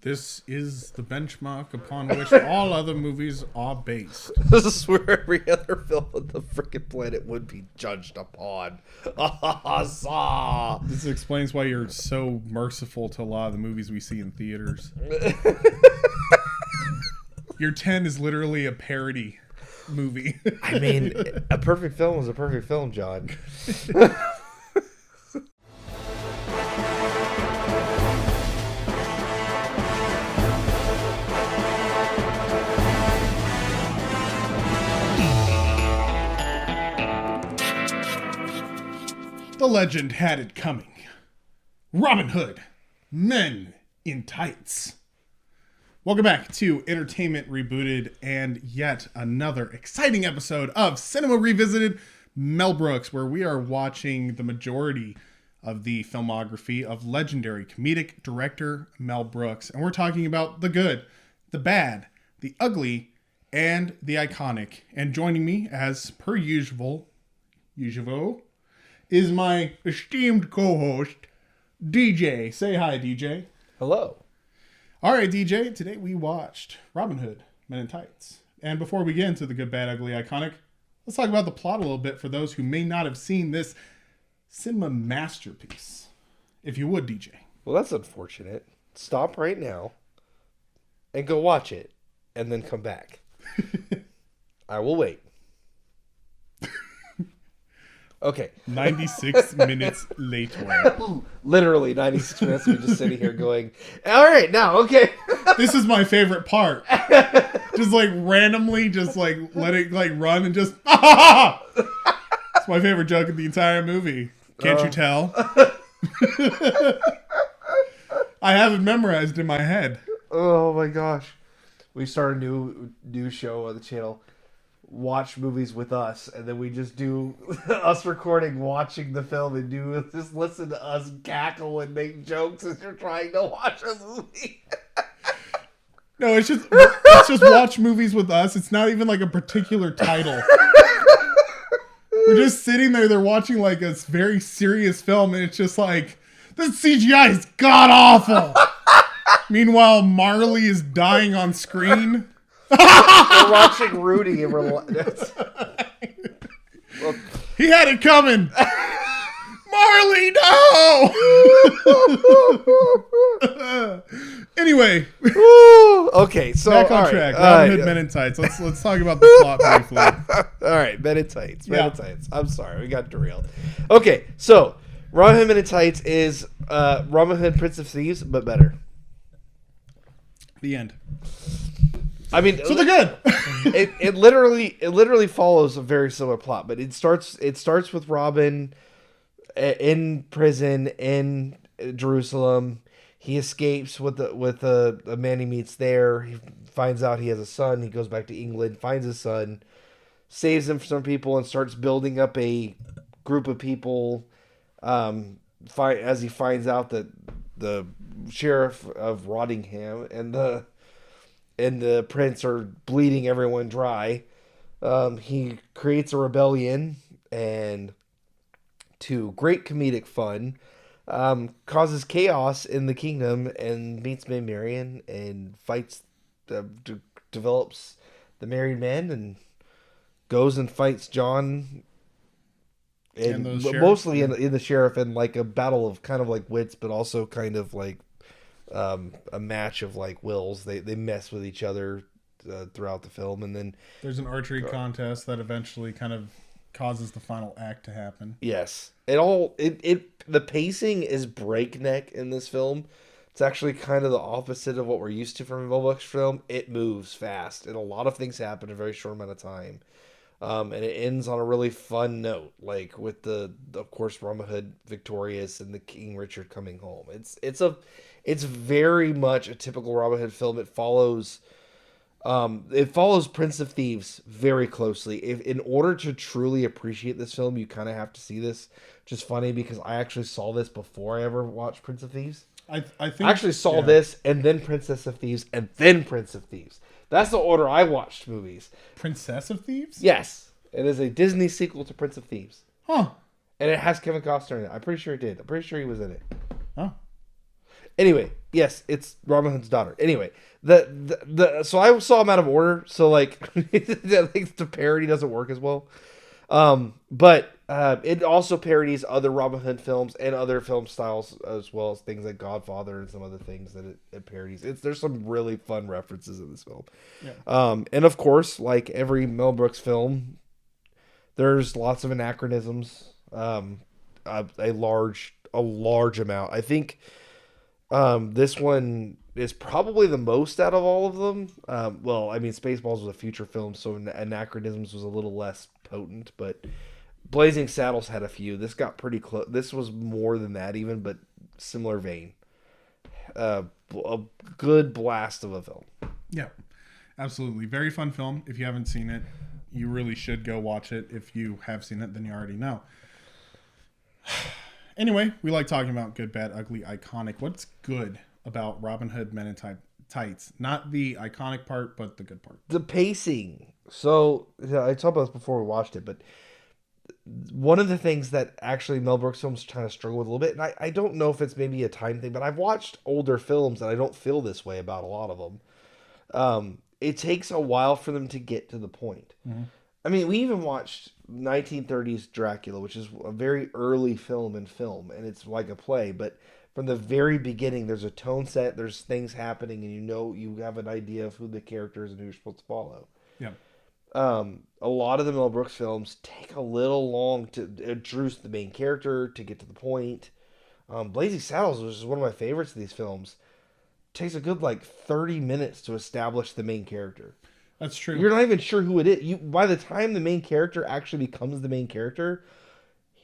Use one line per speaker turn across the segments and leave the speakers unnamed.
This is the benchmark upon which all other movies are based.
This is where every other film on the freaking planet would be judged upon.
This explains why you're so merciful to a lot of the movies we see in theaters. Your 10 is literally a parody movie.
I mean, a perfect film is a perfect film, John.
The legend had it coming. Robin Hood, Men in Tights. Welcome back to Entertainment Rebooted and yet another exciting episode of Cinema Revisited, Mel Brooks, where we are watching the majority of the filmography of legendary comedic director Mel Brooks. And we're talking about the good, the bad, the ugly, and the iconic. And joining me, as per usual, is my esteemed co-host, DJ. Say hi, DJ.
Hello.
All right, DJ. Today we watched Robin Hood, Men in Tights. And before we get into the good, bad, ugly, iconic, let's talk about the plot a little bit for those who may not have seen this cinema masterpiece. If you would, DJ.
Well, that's unfortunate. Stop right now and go watch it and then come back. I will wait. Okay.
96 minutes later.
Literally 96 minutes of me just sitting here going, all right, now, okay.
This is my favorite part. Just like randomly, just like let it like run and just, It's my favorite joke of the entire movie. Can't you tell? I have it memorized in my head.
Oh my gosh. We started a new show on the channel. Watch movies with us, and then we just do us recording watching the film and just listen to us cackle and make jokes as you're trying to watch a movie.
No, it's just watch movies with us. It's not even like a particular title. We're just sitting there, they're watching like a very serious film, and it's just like, this CGI is god awful. Meanwhile, Marley is dying on screen.
We're watching Rudy and we're
he had it coming. Marley, no. Anyway,
okay, so
back on track. Robin Hood, Men in Tights. Let's talk about the plot briefly.
All right, Men in Tights. Men in Tights. I'm sorry, we got derailed. Okay, so Robin Hood, Men in Tights is Robin Hood, Prince of Thieves, but better.
The end.
I mean,
so they're good.
it literally follows a very similar plot, but it starts with Robin in prison in Jerusalem. He escapes with a man he meets there. He finds out he has a son. He goes back to England, finds his son, saves him from some people, and starts building up a group of people. As he finds out that the sheriff of Rottingham and the prince are bleeding everyone dry. He creates a rebellion and, to great comedic fun, causes chaos in the kingdom and meets Maid Marian and fights, develops the married men and goes and fights John and mostly in the sheriff in like a battle of kind of like wits, but also kind of like a match of like wills. They mess with each other throughout the film, and then
there's an archery contest that eventually kind of causes the final act to happen.
Yes, the pacing is breakneck in this film. It's actually kind of the opposite of what we're used to from a Mel Brooks film. It moves fast, and a lot of things happen in a very short amount of time. And it ends on a really fun note, like with of course, Robin Hood victorious and the King Richard coming home. It's very much a typical Robin Hood film. It follows Prince of Thieves very closely. In order to truly appreciate this film, you kind of have to see this. Which is funny because I actually saw this before I ever watched Prince of Thieves. I actually saw this and then Princess of Thieves and then Prince of Thieves. That's the order I watched movies.
Princess of Thieves?
Yes. It is a Disney sequel to Prince of Thieves.
Huh.
And it has Kevin Costner in it. I'm pretty sure it did. I'm pretty sure he was in it.
Oh.
Anyway, yes, it's Robin Hood's daughter. Anyway, so I saw them out of order, so like, the parody doesn't work as well. But it also parodies other Robin Hood films and other film styles, as well as things like Godfather and some other things that it parodies. There's some really fun references in this film.
Yeah.
And of course, like every Mel Brooks film, there's lots of anachronisms. A large amount. I think this one is probably the most out of all of them. Well, I mean, Spaceballs was a future film, so anachronisms was a little less potent, but Blazing Saddles had a few. This got pretty close. This was more than that even, but similar vein. A good blast of a film.
Yeah, absolutely. Very fun film. If you haven't seen it, you really should go watch it. If you have seen it, then you already know. Anyway, we like talking about good, bad, ugly, iconic. What's good about Robin Hood Men in Tights? Not the iconic part, but the good part.
The pacing. So, I talked about this before we watched it, but one of the things that actually Mel Brooks films kind of struggle with a little bit, and I don't know if it's maybe a time thing, but I've watched older films and I don't feel this way about a lot of them. It takes a while for them to get to the point.
Mm-hmm.
I mean, we even watched 1930s Dracula, which is a very early film, and it's like a play, but from the very beginning, there's a tone set, there's things happening, and you have an idea of who the character is and who you're supposed to follow.
Yeah.
A lot of the Mel Brooks films take a little long to introduce the main character, to get to the point. Blazing Saddles, which is one of my favorites of these films, takes a good 30 minutes to establish the main character.
That's true.
You're not even sure who it is. By the time the main character actually becomes the main character,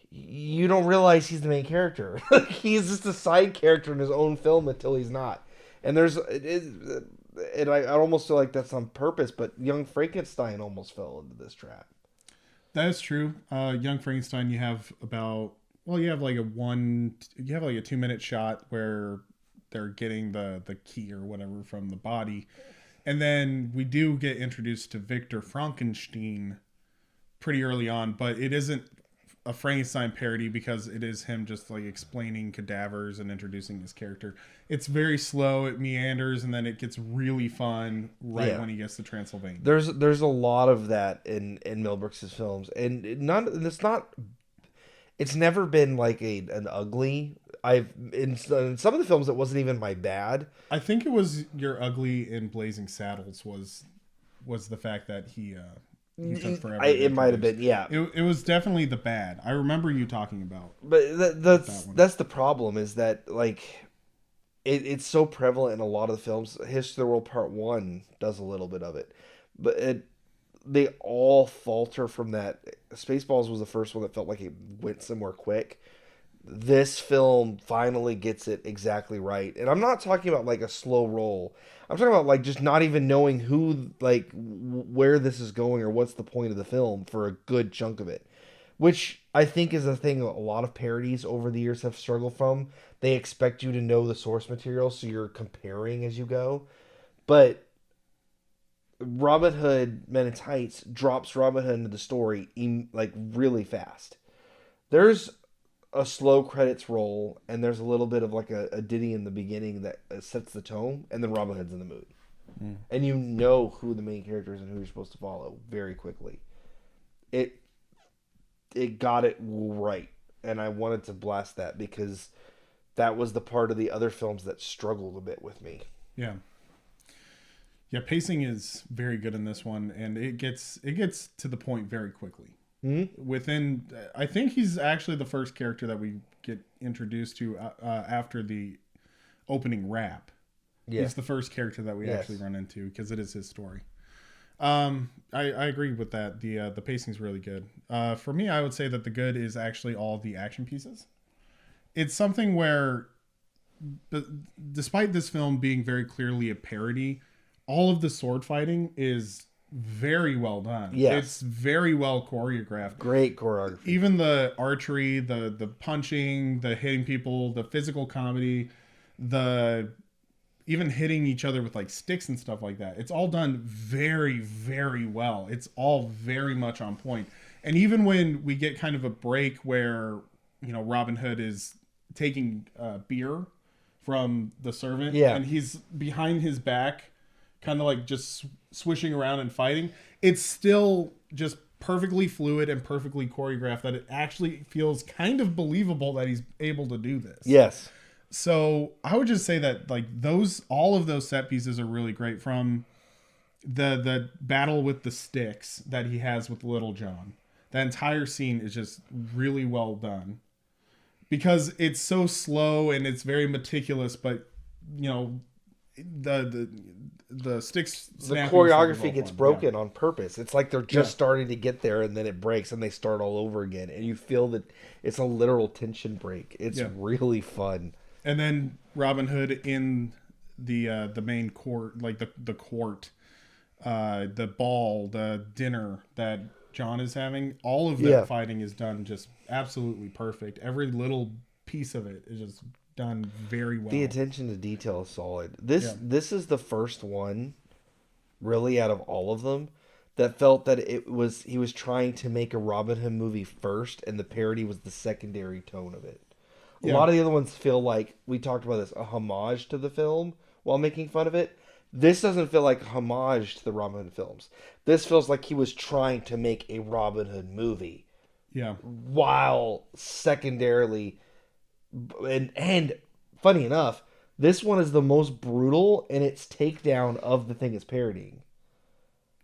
you don't realize he's the main character. He's just a side character in his own film until he's not. And I almost feel like that's on purpose, but Young Frankenstein almost fell into this trap.
That is true. Young Frankenstein, you have you have like a 2-minute shot where they're getting the key or whatever from the body. And then we do get introduced to Victor Frankenstein pretty early on, but it isn't a Frankenstein parody because it is him just explaining cadavers and introducing his character. It's very slow, it meanders, and then it gets really fun when he gets to Transylvania.
There's a lot of that in Mel Brooks' films, and it's never been an ugly. In some of the films it wasn't even my bad.
I think it was your ugly in Blazing Saddles was the fact that he took forever.
It might have been, yeah.
It was definitely the bad. I remember you talking about.
But that's the problem, is that it's so prevalent in a lot of the films. History of the World Part 1 does a little bit of it, but they all falter from that. Spaceballs was the first one that felt like it went somewhere quick. This film finally gets it exactly right. And I'm not talking about a slow roll. I'm talking about just not even knowing who, where this is going or what's the point of the film for a good chunk of it. Which I think is a thing a lot of parodies over the years have struggled from. They expect you to know the source material, so you're comparing as you go. But Robin Hood Men in Tights drops Robin Hood into the story really fast. There's a slow credits roll, and there's a little bit of a ditty in the beginning that sets the tone, and then Robin Hood's in the mood. And you know who the main character is and who you're supposed to follow very quickly. It got it right, and I wanted to blast that because that was the part of the other films that struggled a bit with me.
Yeah. Yeah, pacing is very good in this one, and it gets to the point very quickly. Mm-hmm. I think he's actually the first character that we get introduced to after the opening rap. Yeah. He's the first character that we actually run into because it is his story. I agree with that. The pacing's really good. For me, I would say that the good is actually all the action pieces. It's something where, despite this film being very clearly a parody, all of the sword fighting is very well done. Yes. It's very well choreographed.
Great choreography.
Even the archery, the punching, the hitting people, the physical comedy, even hitting each other with sticks and stuff like that. It's all done very, very well. It's all very much on point. And even when we get kind of a break where, Robin Hood is taking beer from The Servant.
Yeah.
And he's behind his back, kind of like just swishing around and fighting. It's still just perfectly fluid and perfectly choreographed that it actually feels kind of believable that he's able to do this.
Yes.
So I would just say that like all of those set pieces are really great, from the battle with the sticks that he has with Little John. That entire scene is just really well done because it's so slow and it's very meticulous, but you know, the sticks,
the choreography gets broken on purpose. It's like they're just starting to get there and then it breaks and they start all over again, and you feel that it's a literal tension break. It's really fun. And
then Robin Hood in the main court, like the court, the ball, the dinner that John is having, all of that fighting is done just absolutely perfect. Every little piece of it is just done very well.
The attention to detail is solid. This is the first one, really, out of all of them, that felt that he was trying to make a Robin Hood movie first, and the parody was the secondary tone of it. A lot of the other ones feel like, we talked about this, a homage to the film while making fun of it. This doesn't feel like a homage to the Robin Hood films. This feels like he was trying to make a Robin Hood movie.
Yeah.
While secondarily, and funny enough, this one is the most brutal in its takedown of the thing it's parodying.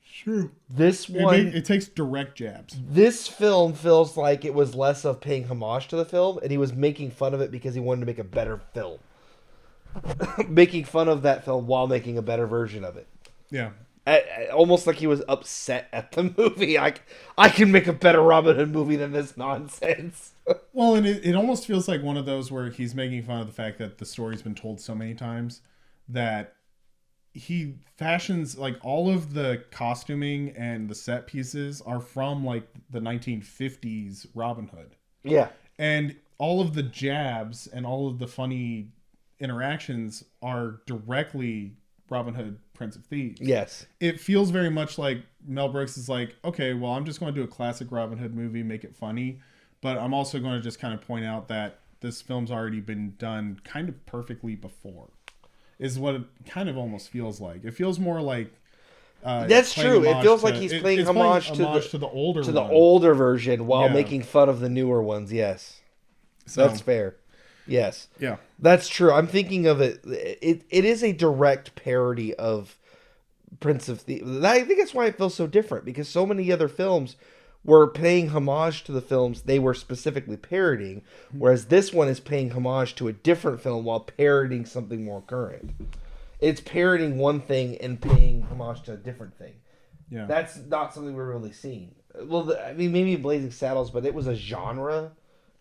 Sure.
This one,
it takes direct jabs.
This film feels like it was less of paying homage to the film, and he was making fun of it because he wanted to make a better film. Making fun of that film while making a better version of it.
Yeah.
Almost like he was upset at the movie. I can make a better Robin Hood movie than this nonsense.
Well, and it almost feels like one of those where he's making fun of the fact that the story's been told so many times that he fashions, like, all of the costuming and the set pieces are from like the 1950s Robin Hood.
Yeah.
And all of the jabs and all of the funny interactions are directly Robin Hood, Prince of Thieves.
Yes.
It feels very much like Mel Brooks is like, okay, well, I'm just going to do a classic Robin Hood movie, make it funny, but I'm also going to just kind of point out that this film's already been done kind of perfectly before, is what it kind of almost feels like. It feels more like
that's true. It feels like he's playing homage to the older version while making fun of the newer ones. Yes. So that's fair. Yes.
Yeah.
That's true. I'm thinking of it. It is a direct parody of Prince of Thieves. I think that's why it feels so different, because so many other films were paying homage to the films they were specifically parodying, whereas this one is paying homage to a different film while parodying something more current. It's parodying one thing and paying homage to a different thing.
Yeah.
That's not something we're really seeing. Well, I mean, maybe Blazing Saddles, but it was a genre.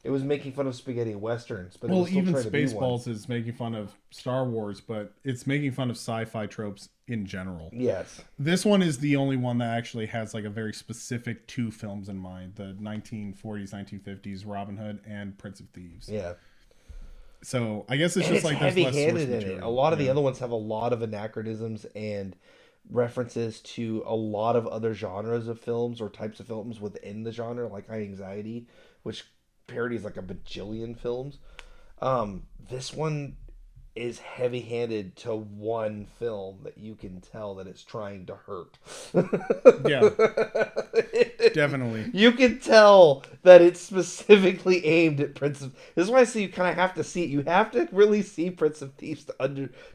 It was making fun of spaghetti westerns, but
well, even Spaceballs is making fun of Star Wars, but it's making fun of sci-fi tropes in general.
Yes.
This one is the only one that actually has like a very specific two films in mind: the 1940s, 1950s Robin Hood and Prince of Thieves.
Yeah.
So I guess it's just like there's less source material.
A lot of the other ones have a lot of anachronisms and references to a lot of other genres of films or types of films within the genre, like High Anxiety, which parodies like a bajillion films. This one is heavy-handed to one film that you can tell that it's trying to hurt.
Yeah, definitely.
You can tell that it's specifically aimed at Prince of... This is why I say you kind of have to see it. You have to really see Prince of Thieves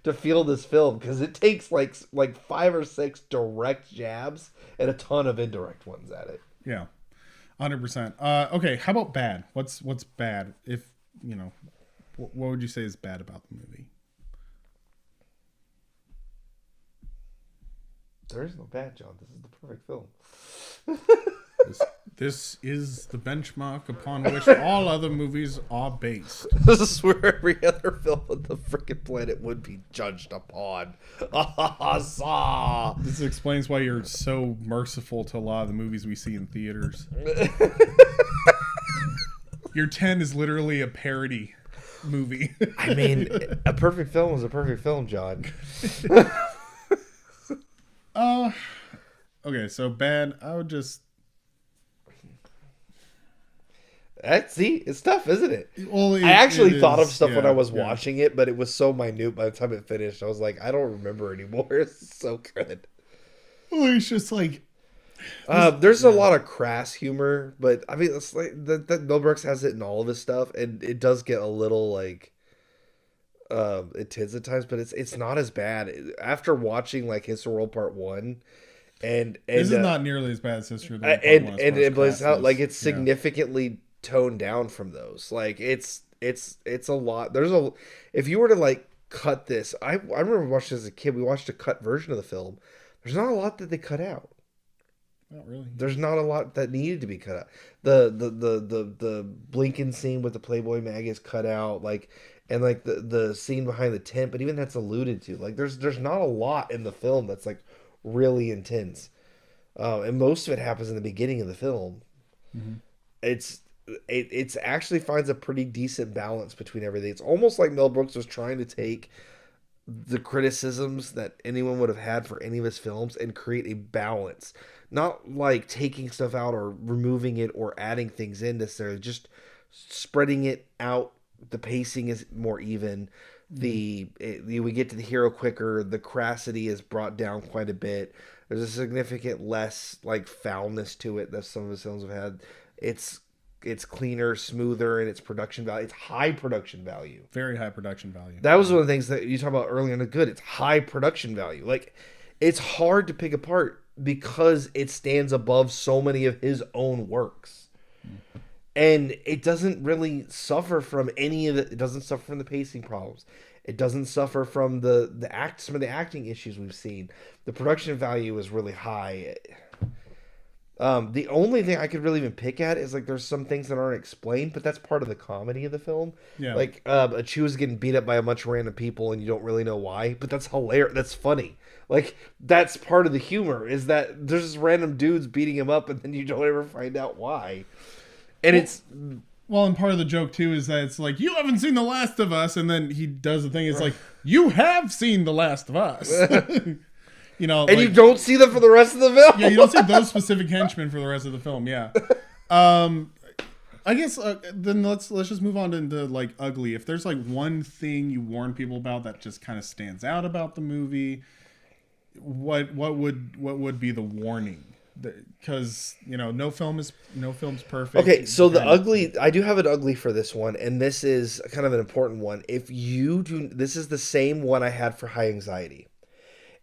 to feel this film, because it takes like 5 or 6 direct jabs and a ton of indirect ones at it.
Yeah. 100%. Okay, how about bad? What's bad? If you know, what would you say is bad about the movie?
There is no bad, John. This is the perfect film.
This is the benchmark upon which all other movies are based.
This is where every other film on the freaking planet would be judged upon.
This explains why you're so merciful to a lot of the movies we see in theaters. Your 10 is literally a parody movie.
I mean, a perfect film is a perfect film, John.
Okay, so bad. I would just...
See, it's tough, isn't it?
Well,
I actually thought of
is,
stuff when I was
yeah.
watching it, but it was so minute by the time it finished. I was like, I don't remember anymore. It's so good.
Well, it's just like
There's a lot of crass humor, but I mean, it's like that Mel Brooks has it in all of his stuff, and it does get a little like intense at times, but it's not as bad after watching like History World Part 1. And
this is not nearly as bad as History of the World Part
and
1
and it plays out like it's
yeah.
significantly toned down from those. Like it's a lot. There's a if you were to like cut this, I remember watching as a kid. We watched a cut version of the film. There's not a lot that they cut out.
Not really.
There's not a lot that needed to be cut out. The Blinken scene with the Playboy mag is cut out. Like and like the scene behind the tent, but even that's alluded to. Like there's not a lot in the film that's like really intense. And most of it happens in the beginning of the film. Mm-hmm. It's actually finds a pretty decent balance between everything. It's almost like Mel Brooks was trying to take the criticisms that anyone would have had for any of his films and create a balance. Not like taking stuff out or removing it or adding things in necessarily, just spreading it out. The pacing is more even. We get to the hero quicker. The crassity is brought down quite a bit. There's a significant less like foulness to it that some of his films have had. It's cleaner, smoother, and its production value. It's high production value.
Very high production value.
That was one of the things that you talked about earlier in the good. It's high production value. Like it's hard to pick apart because it stands above so many of his own works. Mm-hmm. And it doesn't really suffer from any of it. It doesn't suffer from the pacing problems. It doesn't suffer from some of the acting issues we've seen. The production value is really high. The only thing I could really even pick at is like there's some things that aren't explained, but that's part of the comedy of the film.
Yeah.
Like a Chew is getting beat up by a bunch of random people and you don't really know why, but that's hilarious. That's funny. Like that's part of the humor is that there's just random dudes beating him up and then you don't ever find out why. And
and part of the joke too is that it's like you haven't seen The Last of Us, and then he does the thing. It's like you have seen The Last of Us, you know,
and like, you don't see them for the rest of the film.
Yeah, you don't see those specific henchmen for the rest of the film. Yeah, I guess then let's just move on into like ugly. If there's like one thing you warn people about that just kind of stands out about the movie, what would be the warning? Because you know no film's perfect.
Okay, so the ugly, I do have an ugly for this one, and this is kind of an important one. If you do, this is the same one I had for High Anxiety.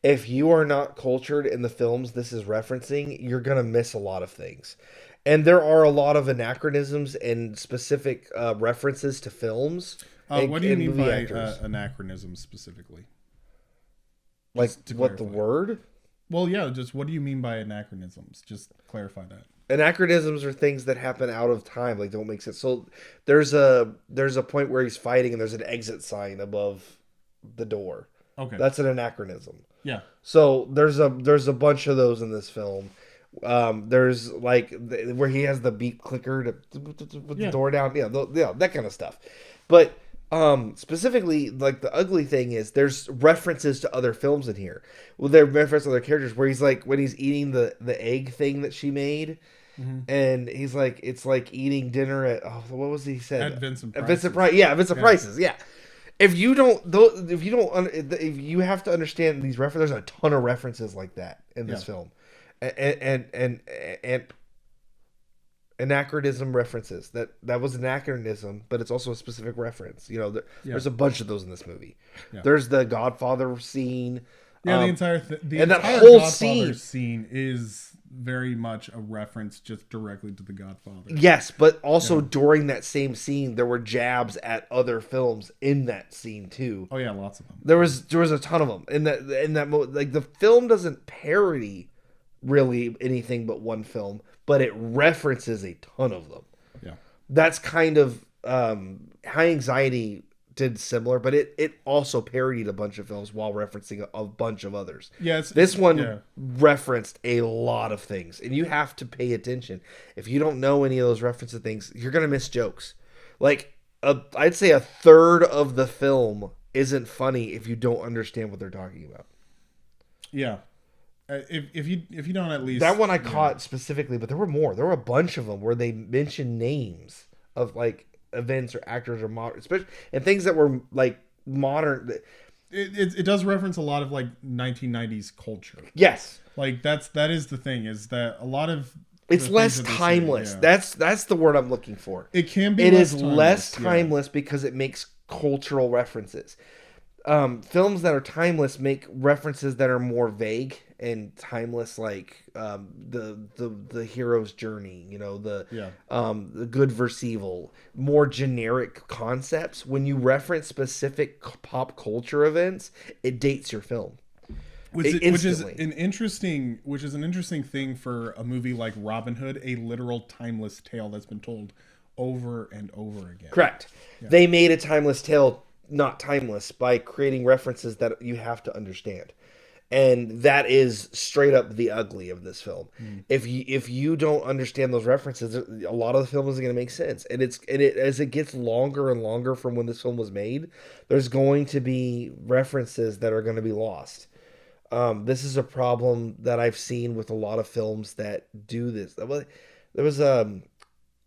If you are not cultured in the films this is referencing, you're gonna miss a lot of things, and there are a lot of anachronisms and specific references to films.
What do you mean by anachronisms specifically?
Like what the word?
Well, yeah, just what do you mean by anachronisms? Just clarify that.
Anachronisms are things that happen out of time, like don't make sense. So there's a point where he's fighting and there's an exit sign above the door.
Okay.
That's an anachronism.
Yeah.
So there's a bunch of those in this film. There's like where he has the beat clicker to put the door down. Yeah, that kind of stuff. But specifically, like the ugly thing is there's references to other films in here. Well, there are references to other characters where he's like when he's eating the egg thing that she made, and he's like it's like eating dinner at what was he said?
At Vincent Price's.
Vincent Price. Yeah, Vincent Price's. Yeah. If you have to understand these references. There's a ton of references like that in this film, and anachronism references that was an anachronism, but it's also a specific reference. You know, there's a bunch of those in this movie. Yeah. There's the Godfather scene.
Yeah, the entire
that whole
Godfather scene is very much a reference just directly to the Godfather.
Yes, but also during that same scene, there were jabs at other films in that scene too.
Oh yeah, lots of them.
There was a ton of them in that like the film doesn't parody really anything but one film, but it references a ton of them.
Yeah, that's
kind of High Anxiety did similar, but it also parodied a bunch of films while referencing a bunch of others.
Yeah,
this one referenced a lot of things, and you have to pay attention. If you don't know any of those references things, you're gonna miss jokes. Like I'd say a third of the film isn't funny if you don't understand what they're talking about.
Yeah. If you don't at least
that one I caught specifically, but there were more. There were a bunch of them where they mentioned names of like events or actors or modern, especially and things that were like modern.
It does reference a lot of like 1990s culture.
Yes,
like that is the thing, is that a lot of
it's less timeless. That's the word I'm looking for.
It can be.
It is less timeless because it makes cultural references. Films that are timeless make references that are more vague and timeless, like the hero's journey. You know, the good versus evil, more generic concepts. When you reference specific pop culture events, it dates your film.
Which is an interesting thing for a movie like Robin Hood, a literal timeless tale that's been told over and over again.
Correct. Yeah. They made a timeless tale not timeless by creating references that you have to understand. And that is straight up the ugly of this film. If you don't understand those references, a lot of the film isn't going to make sense. And as it gets longer and longer from when this film was made, there's going to be references that are going to be lost. This is a problem that I've seen with a lot of films that do this. There was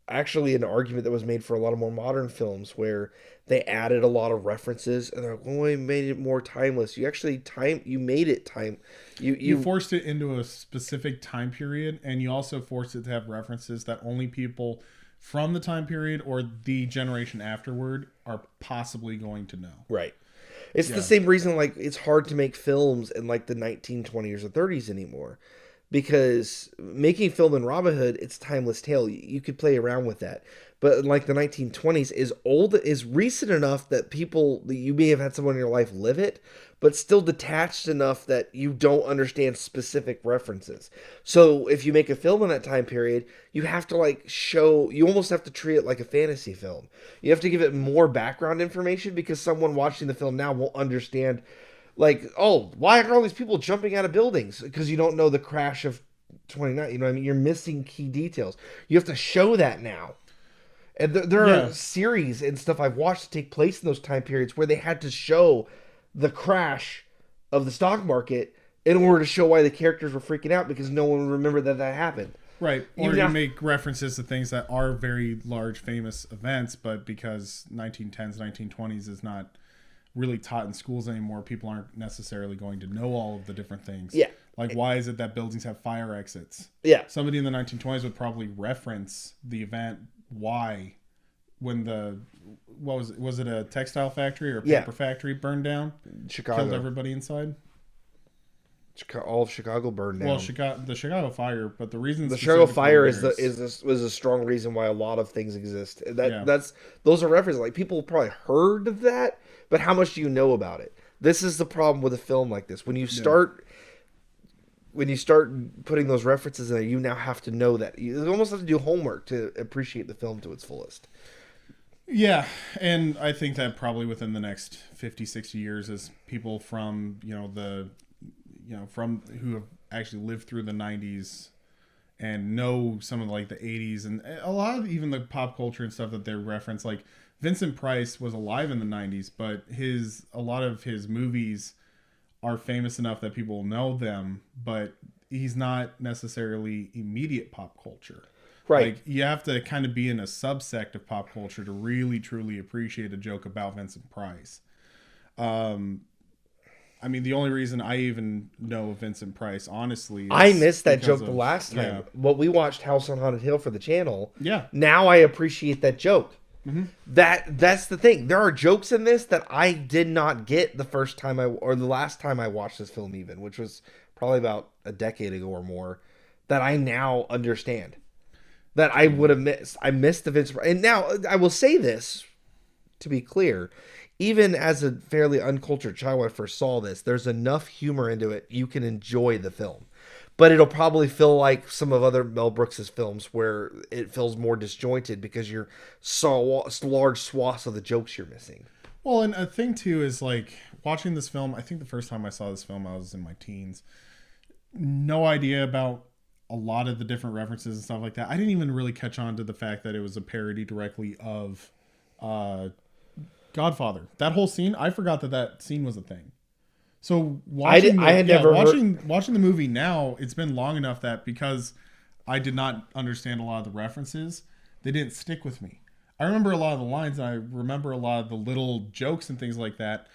actually an argument that was made for a lot of more modern films where they added a lot of references and they're like, "Oh, we made it more timeless." You actually made it time. You
forced it into a specific time period, and you also forced it to have references that only people from the time period or the generation afterward are possibly going to know.
Right. It's the same reason like it's hard to make films in like the 1920s or 30s anymore. Because making film in Robin Hood, it's a timeless tale. You could play around with that. But in like the 1920s is recent enough that you may have had someone in your life live it, but still detached enough that you don't understand specific references. So if you make a film in that time period, you have to you almost have to treat it like a fantasy film. You have to give it more background information because someone watching the film now won't understand. Like, oh, why are all these people jumping out of buildings? Because you don't know the crash of 29. You know what I mean? You're missing key details. You have to show that now. And there are series and stuff I've watched that take place in those time periods where they had to show the crash of the stock market in order to show why the characters were freaking out because no one would remember that happened.
Right. Or you make references to things that are very large, famous events, but because 1910s, 1920s is not really taught in schools anymore, people aren't necessarily going to know all of the different things.
Yeah.
Like, why is it that buildings have fire exits?
Yeah.
Somebody in the 1920s would probably reference the event why when was it a textile factory or a paper factory burned down?
Chicago.
Killed everybody inside?
All of Chicago burned down.
Well, the Chicago fire, but the reason
the Chicago fire was a strong reason why a lot of things exist. Those are references. Like, people probably heard of that, but how much do you know about it? This is the problem with a film like this. When you start putting those references in there, you now have to know that. You almost have to do homework to appreciate the film to its fullest.
Yeah, and I think that probably within the next 50, 60 years, as people from from who have actually lived through the 90s and know some of like the 80s and a lot of even the pop culture and stuff that they reference, like Vincent Price was alive in the 90s, but a lot of his movies are famous enough that people know them, but he's not necessarily immediate pop culture.
Right.
Like, you have to kind of be in a subsect of pop culture to really truly appreciate a joke about Vincent Price. I mean, the only reason I even know Vincent Price, honestly,
I missed that joke the last time.
Yeah.
Well, we watched House on Haunted Hill for the channel.
Yeah.
Now I appreciate that joke.
Mm-hmm.
That's the thing. There are jokes in this that I did not get the first time or the last time I watched this film, even, which was probably about a decade ago or more, that I now understand. That I would have missed. I missed the Vincent Price. And now I will say this to be clear. Even as a fairly uncultured child when I first saw this, there's enough humor into it you can enjoy the film. But it'll probably feel like some of other Mel Brooks' films where it feels more disjointed because you're so large swaths of the jokes you're missing.
Well, and a thing too is like watching this film, I think the first time I saw this film I was in my teens. No idea about a lot of the different references and stuff like that. I didn't even really catch on to the fact that it was a parody directly of Godfather. That whole scene, I forgot that scene was a thing. So watching the movie now, it's been long enough that because I did not understand a lot of the references, they didn't stick with me. I remember a lot of the lines, and I remember a lot of the little jokes and things like that.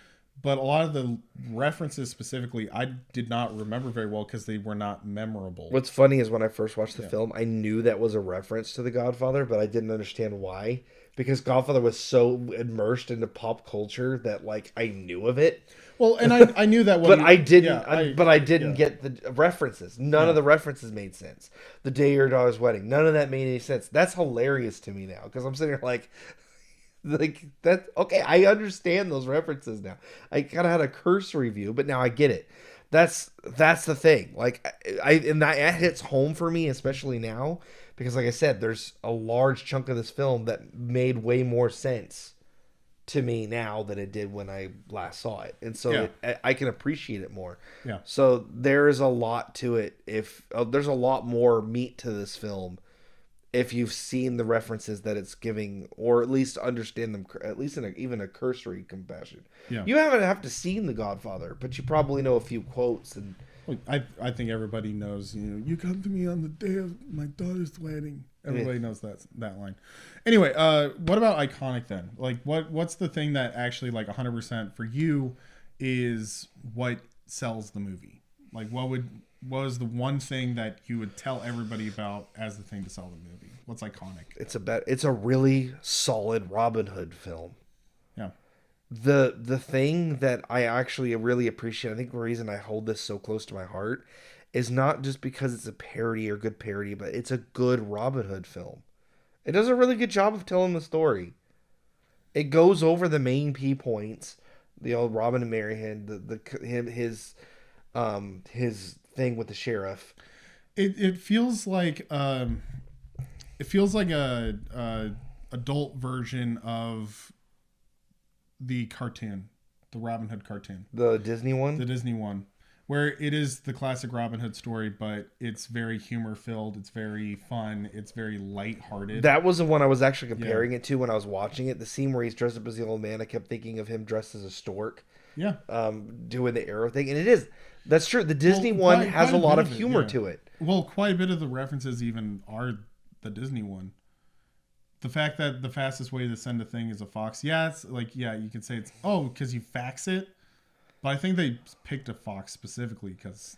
But a lot of the references specifically, I did not remember very well because they were not memorable.
What's funny is when I first watched the film, I knew that was a reference to The Godfather, but I didn't understand why. Because Godfather was so immersed into pop culture that like I knew of it.
Well, and I knew that,
but I didn't. But I didn't get the references. None of the references made sense. The day of your daughter's wedding, none of that made any sense. That's hilarious to me now because I'm sitting here like that. Okay, I understand those references now. I kind of had a cursory view, but now I get it. That's the thing. Like and that hits home for me, especially now. Because like I said, there's a large chunk of this film that made way more sense to me now than it did when I last saw it. And so I can appreciate it more.
Yeah.
So there is a lot to it. There's a lot more meat to this film if you've seen the references that it's giving, or at least understand them, at least in even a cursory compassion.
Yeah.
You haven't have to seen The Godfather, but you probably know a few quotes and...
I think everybody knows, you come to me on the day of my daughter's wedding. Everybody knows that line. Anyway, what about iconic then? Like, what's the thing that actually, like, 100% for you is what sells the movie? Like, what was the one thing that you would tell everybody about as the thing to sell the movie? What's iconic?
It's a really solid Robin Hood film.
Yeah.
The thing that I actually really appreciate, I think the reason I hold this so close to my heart, is not just because it's a parody or good parody, but it's a good Robin Hood film. It does a really good job of telling the story. It goes over the main key points, the old Robin and Marian, his thing with the sheriff.
It feels like a adult version of the cartoon, the Robin Hood cartoon.
The Disney one?
The Disney one. Where it is the classic Robin Hood story, but it's very humor-filled, it's very fun, it's very lighthearted.
That was the one I was actually comparing it to when I was watching it. The scene where he's dressed up as the old man, I kept thinking of him dressed as a stork.
Yeah.
Doing the arrow thing. And it is. That's true. The Disney one has a lot of humor to it.
Well, quite a bit of the references even are the Disney one. The fact that the fastest way to send a thing is a fox. Yeah, it's like, you can say it's, because you fax it. But I think they picked a fox specifically because...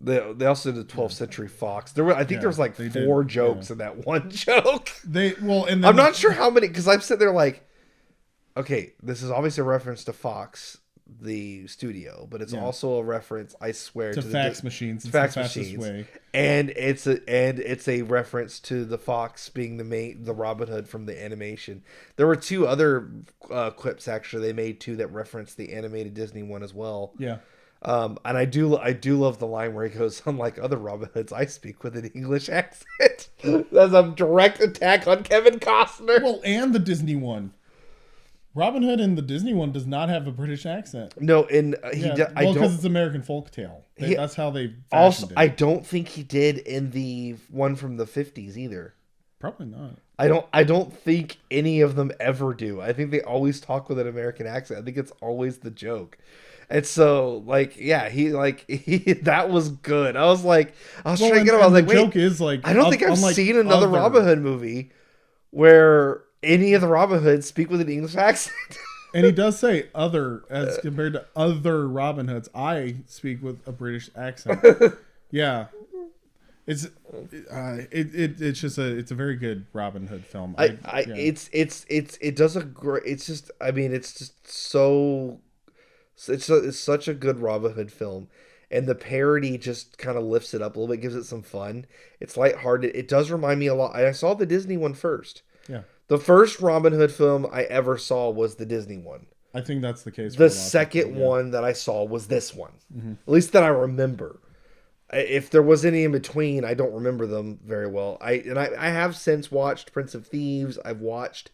They also did the 12th century fox. I think there was like 4 jokes in that one joke.
And
I'm not sure how many, because I'm sitting there like, okay, this is obviously a reference to Fox, the studio, but it's also a reference, I swear,
to fax machines.
It's fax machines. Way. And it's a reference to the fox being the Robin Hood from the animation. There were 2 other clips actually they made too that referenced the animated Disney one as well.
Yeah.
And I do love the line where he goes, unlike other Robin Hoods, I speak with an English accent. That's a direct attack on Kevin Costner.
Well, and the Disney one. Robin Hood in the Disney one does not have a British accent.
No, and
because it's American folktale. That's how they
also
it.
I don't think he did in the one from the 50s either.
Probably not.
I don't think any of them ever do. I think they always talk with an American accent. I think it's always the joke. And so, that was good. I was trying to get him. I was like, wait,
joke is like,
I don't think I've seen another Robin Hood movie where any of the Robin Hoods speak with an English accent.
And he does say other, as compared to other Robin Hoods, I speak with a British accent. Yeah. It's just it's a very good Robin Hood film.
It's such a good Robin Hood film, and the parody just kind of lifts it up a little bit, gives it some fun. It's lighthearted. It does remind me a lot. I saw the Disney one first.
Yeah.
The first Robin Hood film I ever saw was the Disney one.
I think that's the case.
The second one that I saw was this one. Mm-hmm. At least that I remember. If there was any in between, I don't remember them very well. I have since watched Prince of Thieves. I watched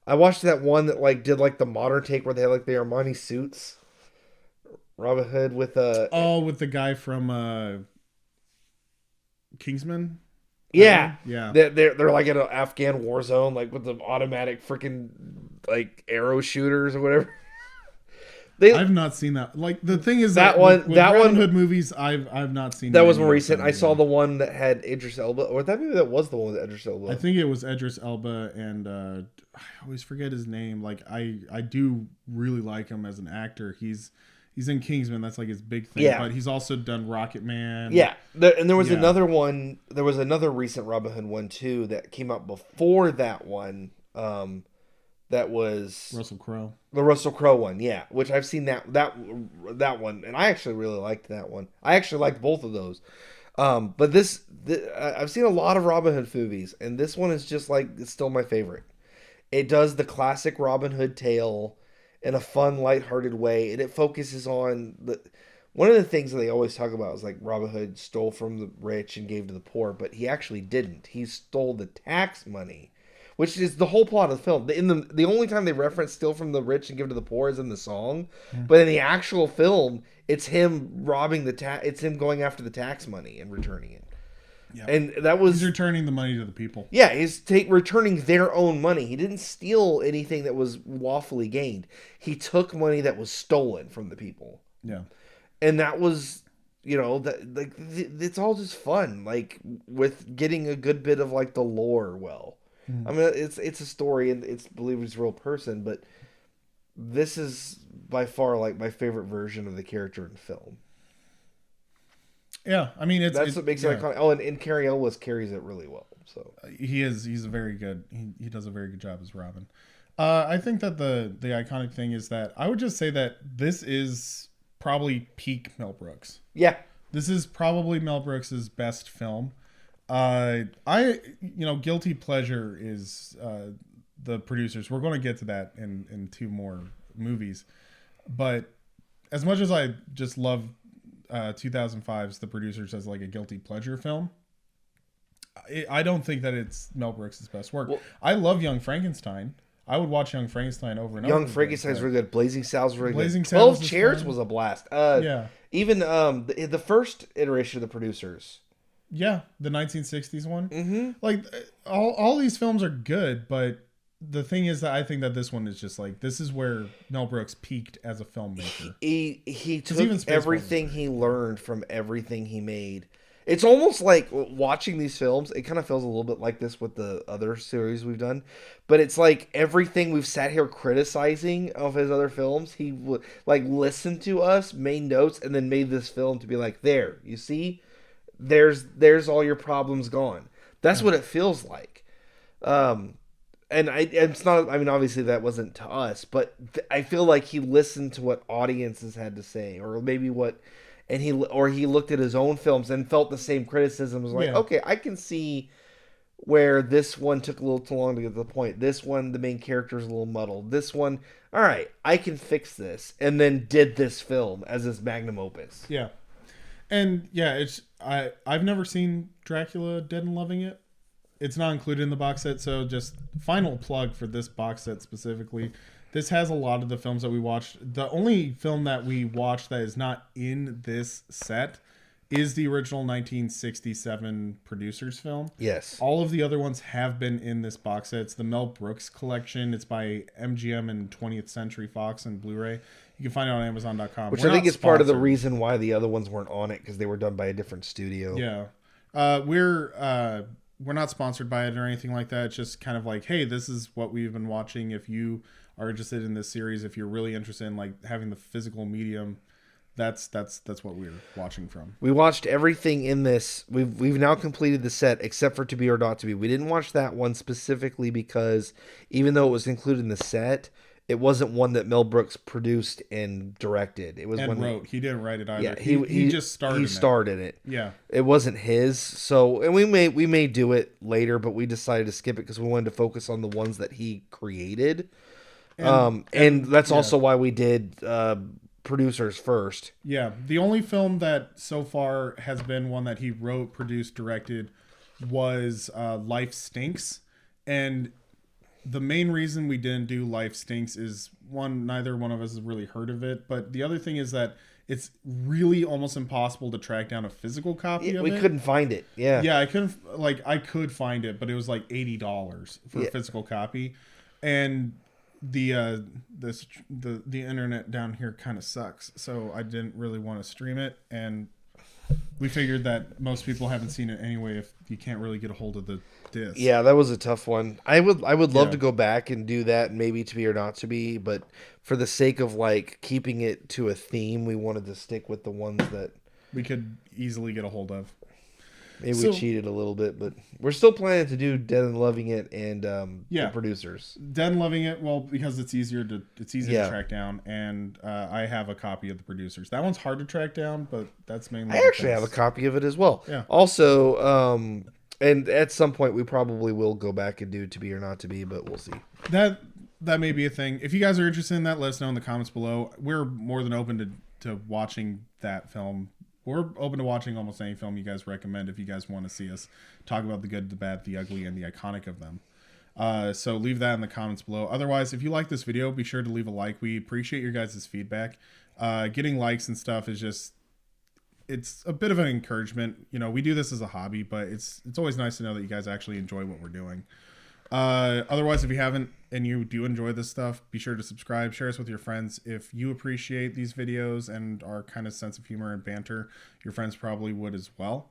that one that did the modern take where they had the Armani suits. Robin Hood with
with the guy from Kingsman.
Yeah.
Yeah.
They're in an Afghan war zone, with the automatic freaking arrow shooters or whatever.
I've not seen that. Like the thing is
That
that
one-
with
that
Robin
one-
Hood movies, I've not seen.
That was
any
more
of
recent.
them
I saw
either.
the one that had Idris Elba, or maybe that was the one with Idris Elba.
I think it was Idris Elba, and I always forget his name. Like I do really like him as an actor. He's in Kingsman. That's like his big thing.
Yeah.
But he's also done Rocket Man.
Yeah, and there was
Yeah.
another one. There was another recent Robin Hood one too that came out before that one. That was
Russell Crowe.
the Russell Crowe one. Yeah, which I've seen that one, and I actually really liked that one. I actually liked both of those. But I've seen a lot of Robin Hood movies, and this one is just like it's still my favorite. It does the classic Robin Hood tale in a fun, lighthearted way, and it focuses on one of the things that they always talk about is like Robin Hood stole from the rich and gave to the poor, but he actually didn't. He stole the tax money, which is the whole plot of the film. The only time they reference steal from the rich and give to the poor is in the song, but in the actual film, it's him robbing it's him going after the tax money and returning it.
Yeah.
And that was
He's returning the money to the people.
yeah, he's returning their own money. He didn't steal anything that was lawfully gained. He took money that was stolen from the people.
Yeah.
And that was, it's all just fun, like with getting a good bit of like the lore well. I mean, it's a story and it's believed it's a real person, but this is by far like my favorite version of the character in film.
Yeah, I mean
That's what makes it iconic. Oh, and Carrie Elwes carries it really well. So
he's a very good. He does a very good job as Robin. I think that the iconic thing is that I would just say that this is probably peak Mel Brooks.
yeah,
This is probably Mel Brooks's best film. Guilty pleasure is the producers. We're going to get to that in two more movies, but as much as I just love 2005's The Producers as like a guilty pleasure film, I don't think that it's Mel Brooks' best work.
Well,
I love Young Frankenstein. I would watch Young Frankenstein over and over.
Young Frankenstein's really good. Blazing Saddles really
Blazing
good.
Saddles
12
is
Chairs
fun.
was a blast.
Yeah.
Even the first iteration of The Producers.
Yeah, the 1960s one.
Mm-hmm.
Like all these films are good, but the thing is that I think that this one is just like this is where Mel Brooks peaked as a filmmaker.
He took
even Spaceballs
everything he learned from everything he made. It's almost like watching these films. It kind of feels a little bit like this with the other series we've done, but it's like everything we've sat here criticizing of his other films. He like listened to us, made notes, and then made this film to be like, there, you see, there's all your problems gone. That's what it feels like. And it's not. I mean, obviously that wasn't to us, but I feel like he listened to what audiences had to say, or maybe he looked at his own films and felt the same criticism. Was like, okay, I can see where this one took a little too long to get to the point. This one, the main character is a little muddled. This one, all right, I can fix this, and then did this film as his magnum opus.
Yeah, and yeah, I've never seen Dracula Dead and Loving It. It's not included in the box set, so just final plug for this box set specifically. This has a lot of the films that we watched. The only film that we watched that is not in this set is the original 1967 Producers film.
Yes.
All of the other ones have been in this box set. It's the Mel Brooks collection. It's by MGM and 20th Century Fox and Blu-ray. You can find it on Amazon.com.
Which I think is part of the reason why the other ones weren't on it, because they were done by a different studio.
Yeah. We're not sponsored by it or anything like that. It's just kind of like, hey, this is what we've been watching. If you are interested in this series, if you're really interested in like having the physical medium, that's what we're watching from.
We watched everything in this. We've now completed the set except for To Be or Not to Be. We didn't watch that one specifically because even though it was included in the set, it wasn't one that Mel Brooks produced and directed. It was
and
one
wrote. He didn't write it either.
Yeah,
he just started.
He started it.
Yeah,
it wasn't his. So, and we may do it later, but we decided to skip it because we wanted to focus on the ones that he created. And that's also why we did Producers first.
Yeah, the only film that so far has been one that he wrote, produced, directed was Life Stinks, and the main reason we didn't do Life Stinks is one, neither one of us has really heard of it, but the other thing is that it's really almost impossible to track down a physical copy of it.
We couldn't find it. Yeah,
I could find it, but it was like $80 for a physical copy, and the internet down here kind of sucks, so I didn't really want to stream it, and we figured that most people haven't seen it anyway if you can't really get a hold of the disc.
Yeah, that was a tough one. I would love to go back and do that, maybe To Be or Not to Be, but for the sake of like keeping it to a theme, we wanted to stick with the ones that
we could easily get a hold of.
Maybe we cheated a little bit, but we're still planning to do Dead and Loving It and the Producers.
Dead and Loving It, well, because it's easier to track down, and I have a copy of the Producers. That one's hard to track down, but that's mainly.
I actually have a copy of it as well.
Yeah.
Also, and at some point we probably will go back and do To Be or Not to Be, but we'll see.
That may be a thing. If you guys are interested in that, let us know in the comments below. We're more than open to watching that film. We're open to watching almost any film you guys recommend if you guys want to see us talk about the good, the bad, the ugly, and the iconic of them. So leave that in the comments below. Otherwise, if you like this video, be sure to leave a like. We appreciate your guys' feedback. Getting likes and stuff is just, it's a bit of an encouragement. You know, we do this as a hobby, but it's always nice to know that you guys actually enjoy what we're doing. Otherwise, if you haven't and you do enjoy this stuff, be sure to subscribe, share us with your friends. If you appreciate these videos and our kind of sense of humor and banter, your friends probably would as well.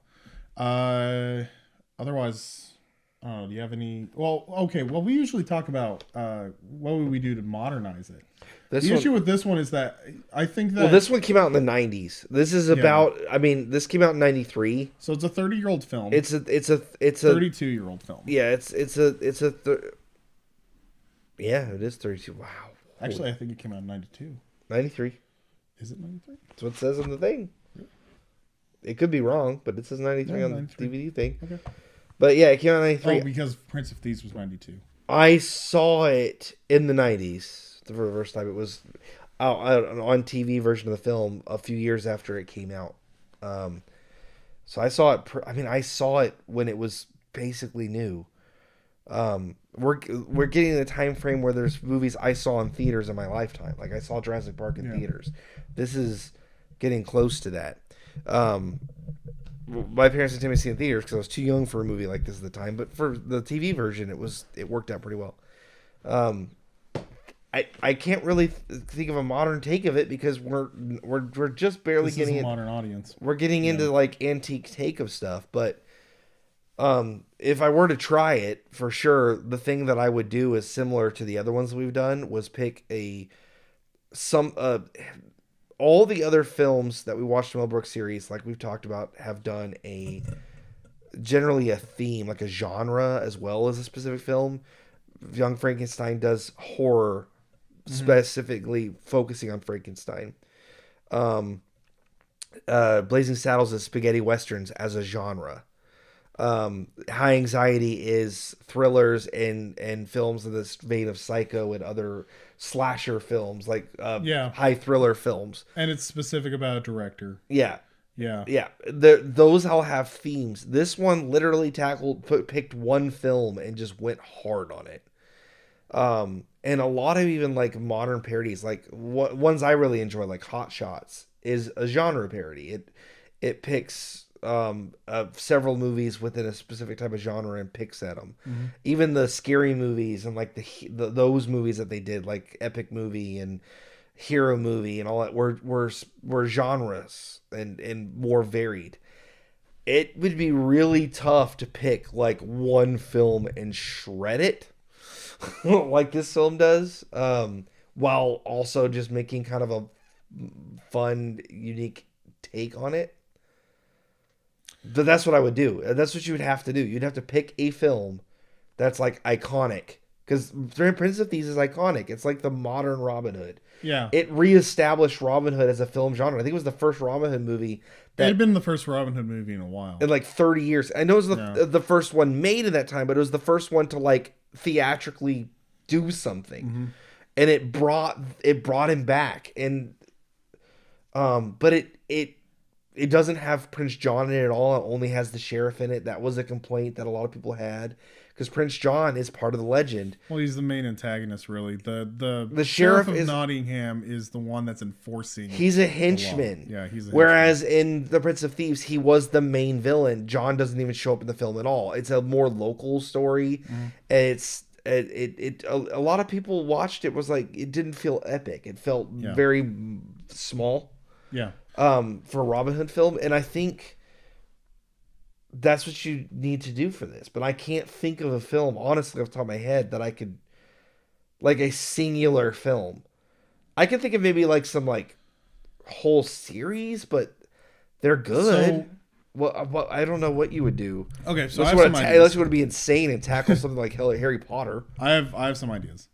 Otherwise, do you have any? Well, okay. Well, we usually talk about what would we do to modernize it. The issue with this one is that I think that...
Well, this one came out in the 90s. This is about... Yeah. I mean, this came out in 93.
So it's a 30-year-old film.
It's a
32-year-old film.
Yeah, yeah, it is 32. Wow.
Actually, I think it came out in 92.
93.
Is it 93?
That's what it says in the thing. It could be wrong, but it says 93 on 93. The DVD thing. Okay. But yeah, it came out in 93.
Oh, because Prince of Thieves was 92.
I saw it in the 90s. For the first time, it was on TV version of the film a few years after it came out. So I saw it. I saw it when it was basically new. We're getting the time frame where there's movies I saw in theaters in my lifetime. Like I saw Jurassic Park in theaters. This is getting close to that. My parents didn't take me to see it in theaters because I was too young for a movie like this at the time. But for the TV version, it worked out pretty well. I can't really think of a modern take of it because we're just barely getting
a modern audience.
We're getting into like antique take of stuff, but if I were to try it for sure, the thing that I would do is similar to the other ones that we've done was pick all the other films that we watched the Mel Brooks series, like we've talked about, have done generally a theme, like a genre as well as a specific film. Young Frankenstein does horror, specifically focusing on Frankenstein. Blazing Saddles is spaghetti westerns as a genre. High Anxiety is thrillers and films in this vein of Psycho and other slasher films, like high thriller films.
And it's specific about a director.
Yeah.
Yeah.
Those all have themes. This one literally picked one film and just went hard on it. And a lot of even like modern parodies, like ones I really enjoy, like Hot Shots, is a genre parody. It picks several movies within a specific type of genre and picks at them. Mm-hmm. Even the scary movies and like those movies that they did, like Epic Movie and Hero Movie and all that, were genres and more varied. It would be really tough to pick like one film and shred it like this film does, while also just making kind of a fun, unique take on it. But that's what I would do. That's what you would have to do. You'd have to pick a film that's like iconic, because Prince of Thieves is iconic. It's like the modern Robin Hood.
Yeah.
It reestablished Robin Hood as a film genre. I think it was the first Robin Hood movie.
It had been the first Robin Hood movie in a while.
In like 30 years. I know it was the first one made in that time, but it was the first one to like theatrically do something. Mm-hmm. And it brought him back. And but it doesn't have Prince John in it at all. It only has the sheriff in it. That was a complaint that a lot of people had, because Prince John is part of the legend.
Well, he's the main antagonist, really. The sheriff of Nottingham is the one that's enforcing.
He's a henchman.
Yeah, he's a
Whereas in The Prince of Thieves, he was the main villain. John doesn't even show up in the film at all. It's a more local story. Mm-hmm. a lot of people watched it, was like, it didn't feel epic. It felt
Yeah.
very small.
Yeah.
For a Robin Hood film, and I think that's what you need to do for this. But I can't think of a film, honestly, off the top of my head, that I could, like, a singular film. I can think of maybe like some like whole series, but they're good.
So,
Well, I don't know what you would do.
okay, so
Unless
I
you
have some
want to,
ideas.
unless you want to be insane and tackle something like Harry Potter.
I have some ideas.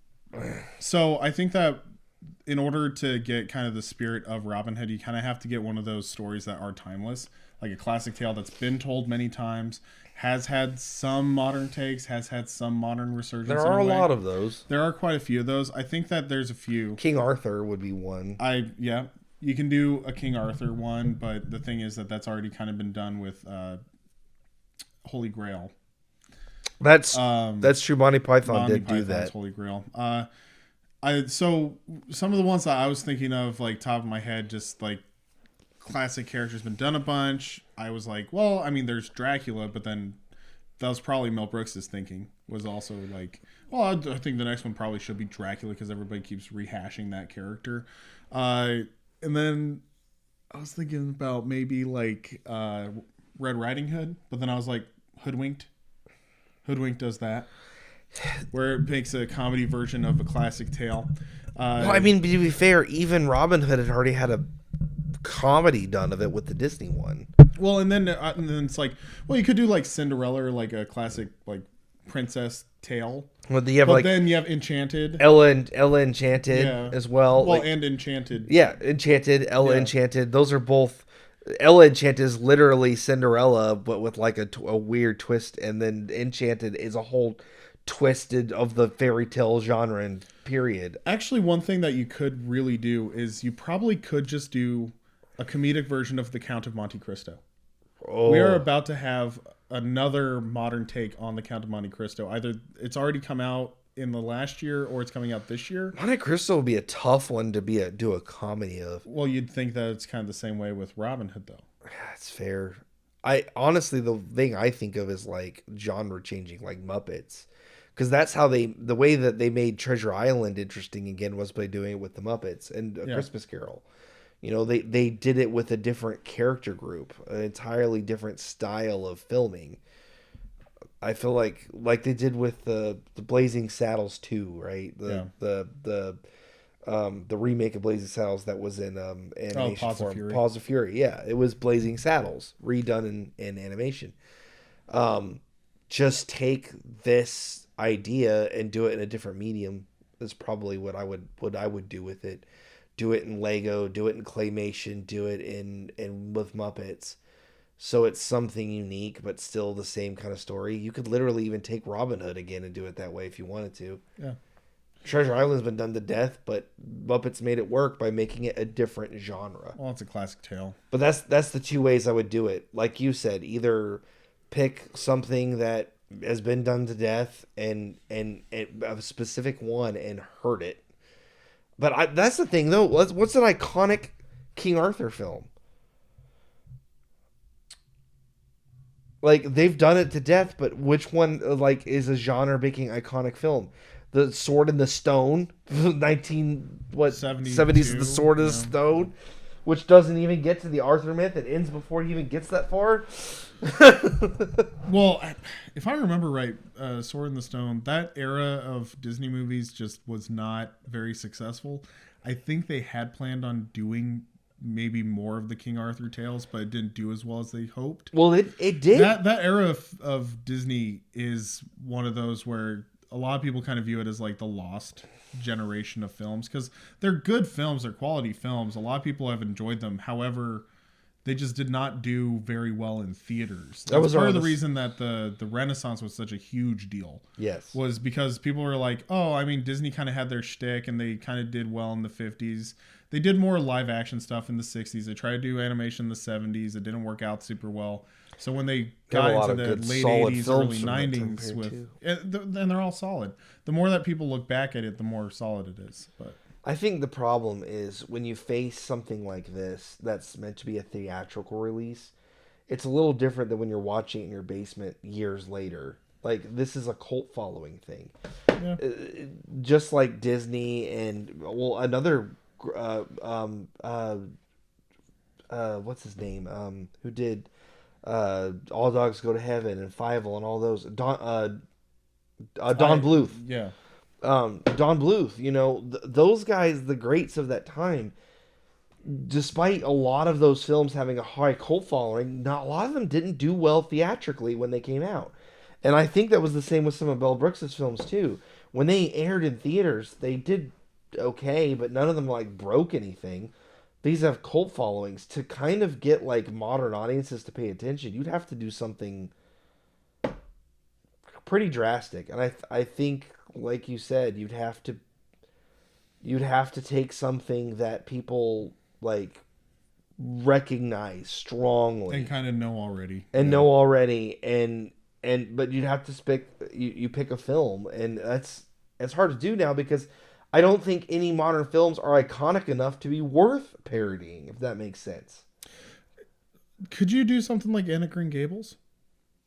So I think that in order to get kind of the spirit of Robin Hood, you kind of have to get one of those stories that are timeless, like a classic tale that's been told many times, has had some modern takes, has had some modern resurgence.
There are a lot of those.
There are quite a few of those. I think that there's a few.
King Arthur would be one.
Yeah, you can do a King Arthur one, but the thing is that that's already kind of been done with Holy Grail.
That's true. Monty Python did do that.
Holy Grail. So some of the ones that I was thinking of, like top of my head, just like classic characters, been done a bunch. I was like, well, I mean, there's Dracula, but then that was probably Mel Brooks' thinking. Was also like, well, I think the next one probably should be Dracula because everybody keeps rehashing that character. And then I was thinking about maybe like Red Riding Hood, but then I was like, Hoodwinked. Hoodwinked does that, where it makes a comedy version of a classic tale.
Well, I mean, to be fair, even Robin Hood had already had a comedy done of it with the Disney one.
Well, and then it's like, well, you could do like Cinderella or like a classic like princess tale.
Well, you have
but then you have Enchanted,
Ella Enchanted as well.
Well, like, and Enchanted.
Yeah, Enchanted, Ella Enchanted. Those are both. Ella Enchanted is literally Cinderella, but with like a weird twist, and then Enchanted is a whole twisted of the fairy tale genre and period.
Actually, one thing that you could really do is you probably could just do a comedic version of The Count of Monte Cristo. Oh. We are about to have another modern take on The Count of Monte Cristo. Either it's already come out in the last year or it's coming out this year.
Monte Cristo would be a tough one to do a comedy of.
Well, you'd think that it's kind of the same way with Robin Hood, though.
That's fair. I honestly, the thing I think of is like genre changing, like Muppets. Because that's how the way that they made Treasure Island interesting again was by doing it with the Muppets and A Christmas Carol. You know, they did it with a different character group, an entirely different style of filming. I feel like they did with the Blazing Saddles 2, right? The remake of Blazing Saddles that was in animation form. Paws of Fury. Yeah, it was Blazing Saddles redone in animation. Just take this idea and do it in a different medium is probably what I would do with it. Do it in Lego, do it in claymation, do it in with Muppets. So it's something unique, but still the same kind of story. You could literally even take Robin Hood again and do it that way if you wanted to.
Yeah.
Treasure Island's been done to death, but Muppets made it work by making it a different genre.
Well, it's a classic tale.
But that's the two ways I would do it. Like you said, either pick something that has been done to death and a specific one and hurt it. But that's the thing, though. What's an iconic King Arthur film? Like, they've done it to death, but which one, like, is a genre-making iconic film? The Sword in the Stone, 70s, The Sword in the Stone, which doesn't even get to the Arthur myth. It ends before he even gets that far.
Well, if I remember right, Sword in the Stone, that era of Disney movies just was not very successful. I think they had planned on doing maybe more of the King Arthur tales, but it didn't do as well as they hoped.
Well, it did.
That era of Disney is one of those where a lot of people kind of view it as like the lost generation of films because they're good films, they're quality films. A lot of people have enjoyed them. However, they just did not do very well in theaters. That was part of the reason that the Renaissance was such a huge deal.
Yes.
Was because people were like, oh, I mean, Disney kind of had their shtick and they kind of did well in the 50s. They did more live action stuff in the 60s. They tried to do animation in the 70s. It didn't work out super well. So when they got into the late 80s, early 90s, and they're all solid. The more that people look back at it, the more solid it is. But
I think the problem is when you face something like this that's meant to be a theatrical release, it's a little different than when you're watching it in your basement years later. Like, this is a cult following thing.
Yeah.
Just like Disney and another what's his name? Who did All Dogs Go to Heaven and Fievel and all those. Don Bluth.
Yeah.
Don Bluth. Those guys, the greats of that time. Despite a lot of those films having a high cult following, not a lot of them didn't do well theatrically when they came out. And I think that was the same with some of Mel Brooks' films too. When they aired in theaters, they did okay, but none of them like broke anything. These have cult followings. To kind of get like modern audiences to pay attention, you'd have to do something pretty drastic. And I think, like you said, you'd have to take something that people like recognize strongly
And kind of know already.
But you'd have to pick a film, and it's hard to do now because I don't think any modern films are iconic enough to be worth parodying, if that makes sense.
Could you do something like Anna Green Gables?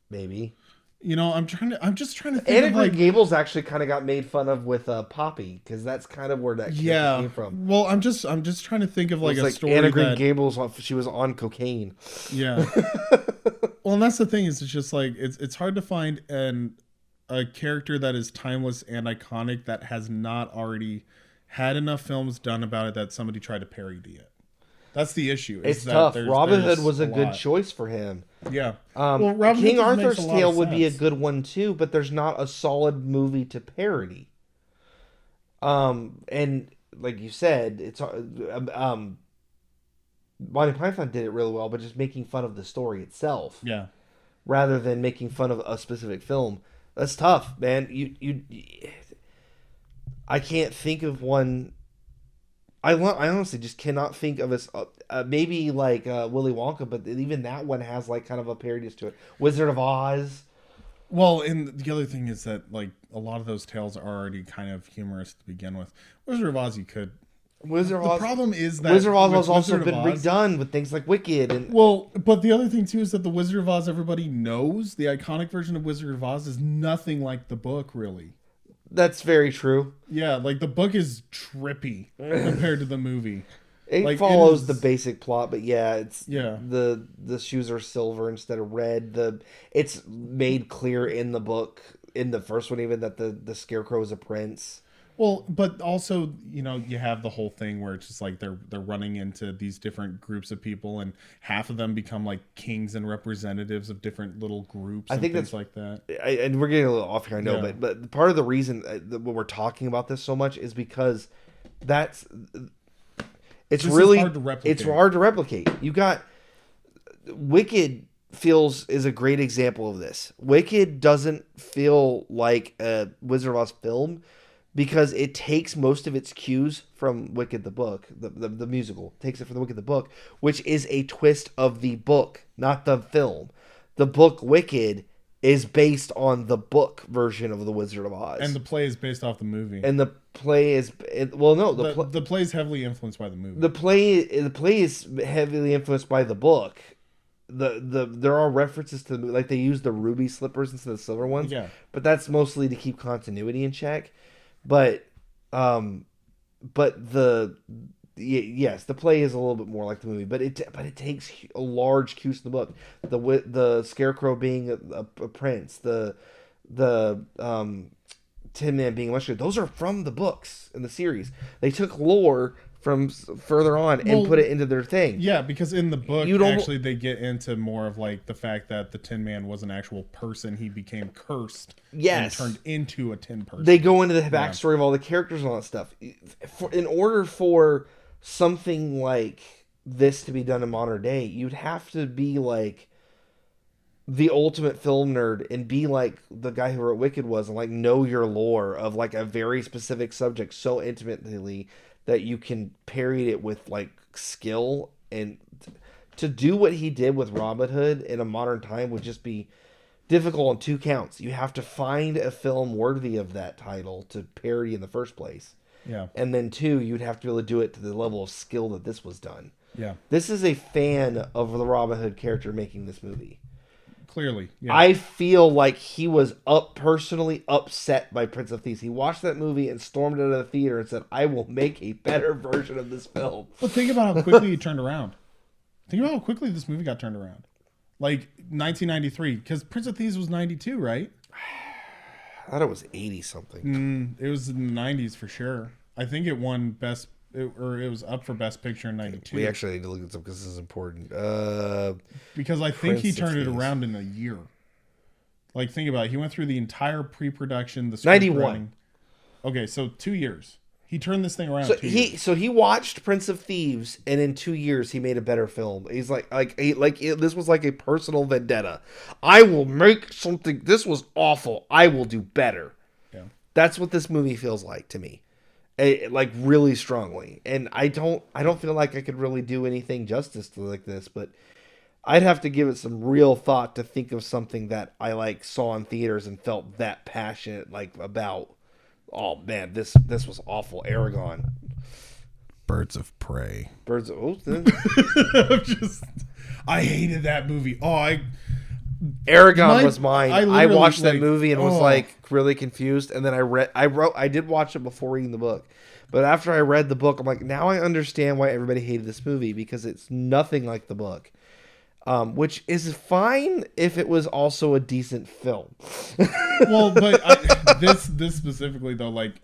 Maybe.
I'm just trying to think
Anna
of
Green
like
Gables actually kind of got made fun of with Poppy, because that's kind of where that came from.
Well, I'm just trying to think of like a story
Anna Green Gables, she was on cocaine.
Yeah. Well, and that's the thing, is it's just like it's hard to find a character that is timeless and iconic that has not already had enough films done about it that somebody tried to parody it. That's the issue.
It's tough. Robin Hood was a good choice for him.
Yeah.
King Arthur's Tale would be a good one too, but there's not a solid movie to parody. And like you said, it's Monty Python did it really well, but just making fun of the story itself.
Yeah.
Rather than making fun of a specific film. That's tough, man. I can't think of one. I honestly just cannot think of maybe like Willy Wonka, but even that one has like kind of a parody to it. Wizard of Oz.
Well, and the other thing is that like a lot of those tales are already kind of humorous to begin with. Wizard of Oz, you could. The problem is that
Wizard of Oz has also been redone with things like Wicked and.
Well, but the other thing too is that the Wizard of Oz everybody knows, the iconic version of Wizard of Oz, is nothing like the book, really.
That's very true.
Yeah, like the book is trippy compared to the movie.
It follows the basic plot, but the shoes are silver instead of red. It's made clear in the book, in the first one even, that the Scarecrow is a prince.
Well, but also, you have the whole thing where it's just like they're running into these different groups of people, and half of them become like kings and representatives of different little groups. I think things like that.
And we're getting a little off here, I know, but part of the reason that we're talking about this so much is because it's hard to replicate. You got Wicked is a great example of this. Wicked doesn't feel like a Wizard of Oz film, because it takes most of its cues from Wicked the book, the musical. Takes it from the Wicked the book, which is a twist of the book, not the film. The book Wicked is based on the book version of The Wizard of Oz.
And the play is based off the movie.
And the play is... Well, no.
The play is heavily influenced by the movie.
The play is heavily influenced by the book. There are references to the movie. Like, they use the ruby slippers instead of the silver ones.
Yeah.
But that's mostly to keep continuity in check. But the play is a little bit more like the movie, but it takes a large cues from the book. The Scarecrow being a prince, the Tin Man being a musketeer, those are from the books in the series. They took lore from further on and put it into their thing.
Yeah, because in the book, actually, they get into more of like the fact that the Tin Man was an actual person. He became cursed.
Yes.
And turned into a tin person.
They go into the backstory of all the characters and all that stuff. In order for something like this to be done in modern day, you'd have to be like the ultimate film nerd and be like the guy who wrote Wicked was, and like know your lore of like a very specific subject so intimately that you can parry it with like skill. And to do what he did with Robin Hood in a modern time would just be difficult on two counts. You have to find a film worthy of that title to parody in the first place.
Yeah.
And then two, you'd have to be able to do it to the level of skill that this was done.
Yeah.
This is a fan of the Robin Hood character making this movie.
clearly. Yeah.
I feel like he was personally upset by Prince of Thieves. He watched that movie and stormed out of the theater and said, "I will make a better version of this film."
But think about how quickly he turned around. Think about how quickly this movie got turned around. Like 1993, because Prince of Thieves was 92, right?
I thought it was 80 something.
It was in the 90s for sure. I think it won it was up for Best Picture in 92.
We actually need to look this up because this is important.
Because I think he turned it around in a year. Like, think about it. He went through the entire pre-production, the script
91.
writing. Okay, so 2 years. He turned this thing around.
So he watched Prince of Thieves, and in 2 years he made a better film. He's this was like a personal vendetta. I will make something. This was awful. I will do better.
Yeah,
that's what this movie feels like to me, like really strongly. And I don't feel like I could really do anything justice to like this, but I'd have to give it some real thought to think of something that I like saw in theaters and felt that passionate like about. Oh man, this was awful. Aragon.
Birds of Prey.
I
hated that movie.
Aragon was mine. I watched that
like,
movie and was like really confused, and then I did watch it before reading the book. But after I read the book, I'm like, now I understand why everybody hated this movie, because it's nothing like the book. Which is fine if it was also a decent film.
Well, but this specifically though, like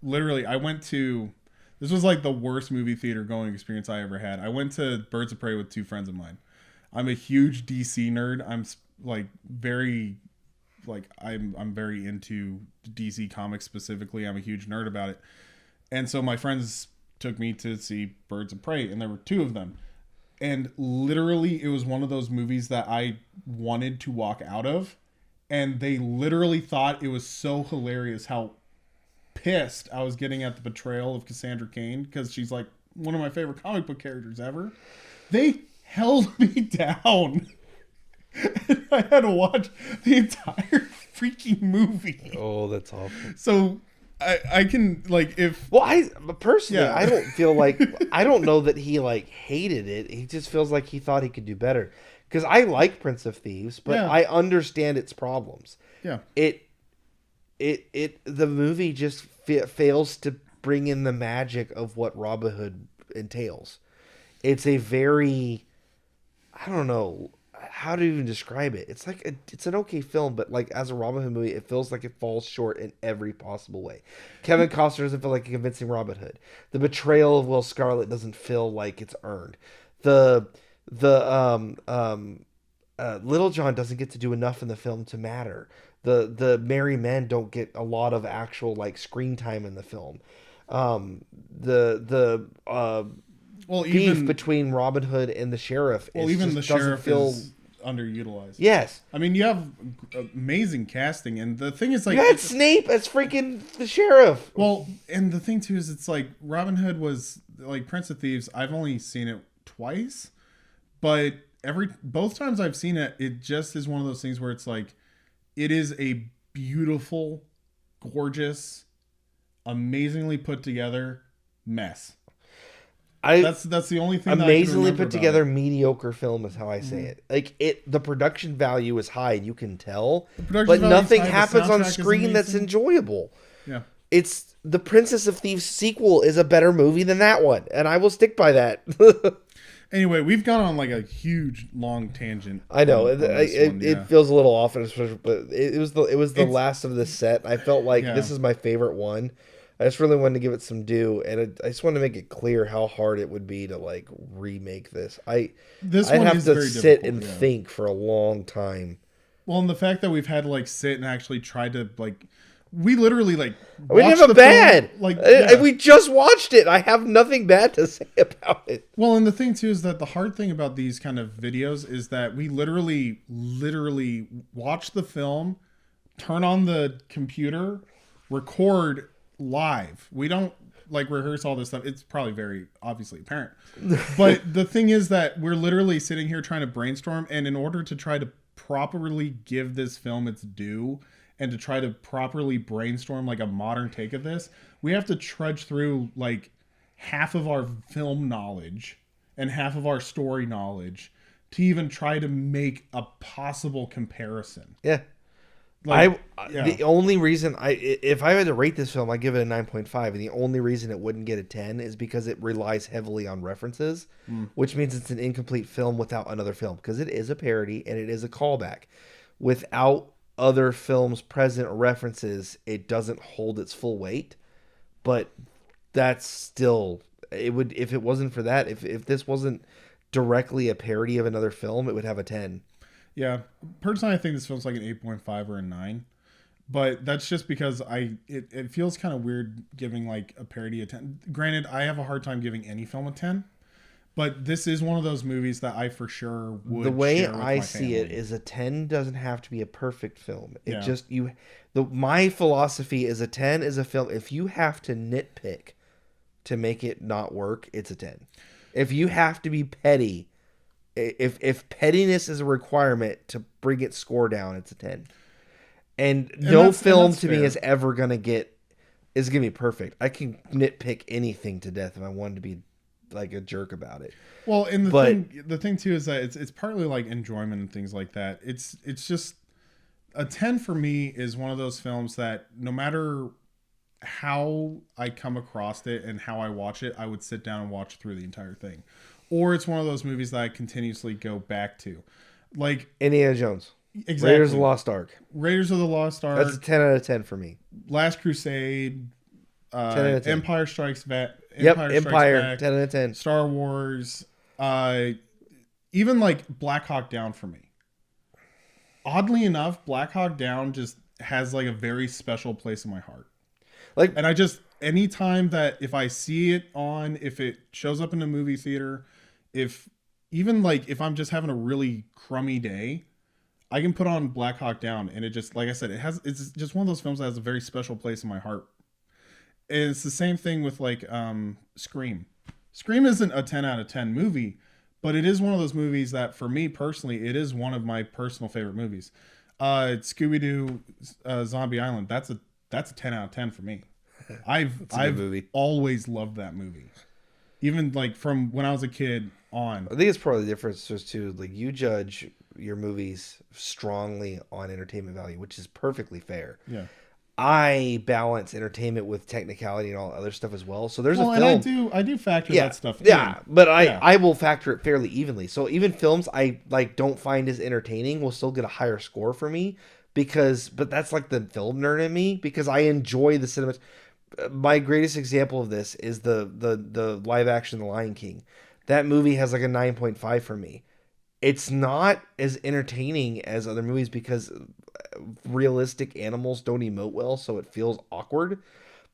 literally, this was like the worst movie theater going experience I ever had. I went to Birds of Prey with 2 friends of mine. I'm a huge DC nerd. I'm very into DC comics specifically. I'm a huge nerd about it. And so my friends took me to see Birds of Prey, and there were 2 of them. And literally, it was one of those movies that I wanted to walk out of. And they literally thought it was so hilarious how pissed I was getting at the betrayal of Cassandra Cain, because she's like one of my favorite comic book characters ever. They held me down. And I had to watch the entire freaking movie.
Oh, that's awful.
So I can
personally, I don't feel like I don't know that he like hated it. He just feels like he thought he could do better. Because I like Prince of Thieves, but I understand its problems.
Yeah,
the movie just fails to bring in the magic of what Robin Hood entails. It's a very, I don't know how to even describe it. It's like it's an okay film, but like as a Robin Hood movie, it feels like it falls short in every possible way. Kevin Costner doesn't feel like a convincing Robin Hood. The betrayal of Will Scarlet doesn't feel like it's earned. The Little John doesn't get to do enough in the film to matter. The merry men don't get a lot of actual like screen time in the film. Beef between Robin Hood and the sheriff.
Even the sheriff is underutilized.
Yes,
I mean you have amazing casting, and the thing is like
you had Snape as freaking the sheriff.
Well, and the thing too is it's like Robin Hood was like Prince of Thieves. I've only seen it twice, but both times I've seen it, it just is one of those things where it's like it is a beautiful, gorgeous, amazingly put together mess. That's the only thing.
Amazingly put together, mediocre film is how I say it. Like the production value is high, and you can tell, but nothing happens on screen that's enjoyable.
Yeah,
it's the Princess of Thieves sequel is a better movie than that one, and I will stick by that.
Anyway, we've gone on like a huge long tangent.
I know it feels a little off, but it was the last of this set. I felt like this is my favorite one. I just really wanted to give it some due, and I just wanted to make it clear how hard it would be to like remake this. I'd have to sit and think for a long time.
Well, and the fact that we've had to like sit and actually try to like, we literally like
we didn't have a bad we just watched it. I have nothing bad to say about it.
Well, and the thing too is that the hard thing about these kind of videos is that we literally watch the film, turn on the computer, record live. We don't like rehearse all this stuff. It's probably very obviously apparent. But the thing is that we're literally sitting here trying to brainstorm, and in order to try to properly give this film its due and to try to properly brainstorm like a modern take of this, we have to trudge through like half of our film knowledge and half of our story knowledge to even try to make a possible comparison.
Yeah.
Like,
The only reason if I had to rate this film, I give it a 9.5, and the only reason it wouldn't get a 10 is because it relies heavily on references, which means it's an incomplete film without another film, because it is a parody and it is a callback. Without other films present or references, it doesn't hold its full weight. But that's still, it would, if it wasn't for that, if this wasn't directly a parody of another film, it would have a 10.
Yeah, personally, I think this feels like an 8.5 or a 9, but that's just because it feels kind of weird giving like a parody a 10. Granted, I have a hard time giving any film a 10, but this is one of those movies that I for sure would.
The way
share with
I
my
see
family.
it is a 10 doesn't have to be a perfect film. It
Yeah.
just my philosophy is a 10 is a film. If you have to nitpick to make it not work, it's a 10. If you have to be petty, if pettiness is a requirement to bring its score down, it's a 10. And no film to me is ever gonna be perfect. I can nitpick anything to death if I wanted to be like a jerk about it.
Well, and the thing too is that it's partly like enjoyment and things like that. It's just a 10 for me is one of those films that no matter how I come across it and how I watch it, I would sit down and watch through the entire thing. Or it's one of those movies that I continuously go back to. Like
Indiana Jones.
Exactly.
Raiders of the Lost Ark.
Raiders of the Lost Ark.
That's a 10 out of 10 for me.
Last Crusade.
10 out of 10.
Empire Strikes Back.
Empire. 10 out of 10.
Star Wars. Even like Black Hawk Down for me. Oddly enough, Black Hawk Down just has like a very special place in my heart.
Like,
and I just, anytime that if I see it on, if it shows up in a movie theater, if I'm just having a really crummy day, I can put on Black Hawk Down, and it just, like I said, it's just one of those films that has a very special place in my heart. And it's the same thing with like Scream. Scream isn't a 10 out of 10 movie, but it is one of those movies that for me personally, it is one of my personal favorite movies. Scooby-Doo Zombie Island, that's a 10 out of 10 for me. I've always loved that movie. Even like from when I was a kid on.
I think it's probably the difference just too, like you judge your movies strongly on entertainment value, which is perfectly fair.
Yeah.
I balance entertainment with technicality and all other stuff as well. So there's a film.
And I do factor that stuff in.
Yeah, but I will factor it fairly evenly. So even films I like don't find as entertaining will still get a higher score for me but that's like the film nerd in me because I enjoy the cinema. My greatest example of this is the live action The Lion King. That movie has like a 9.5 for me. It's not as entertaining as other movies because realistic animals don't emote well, so it feels awkward.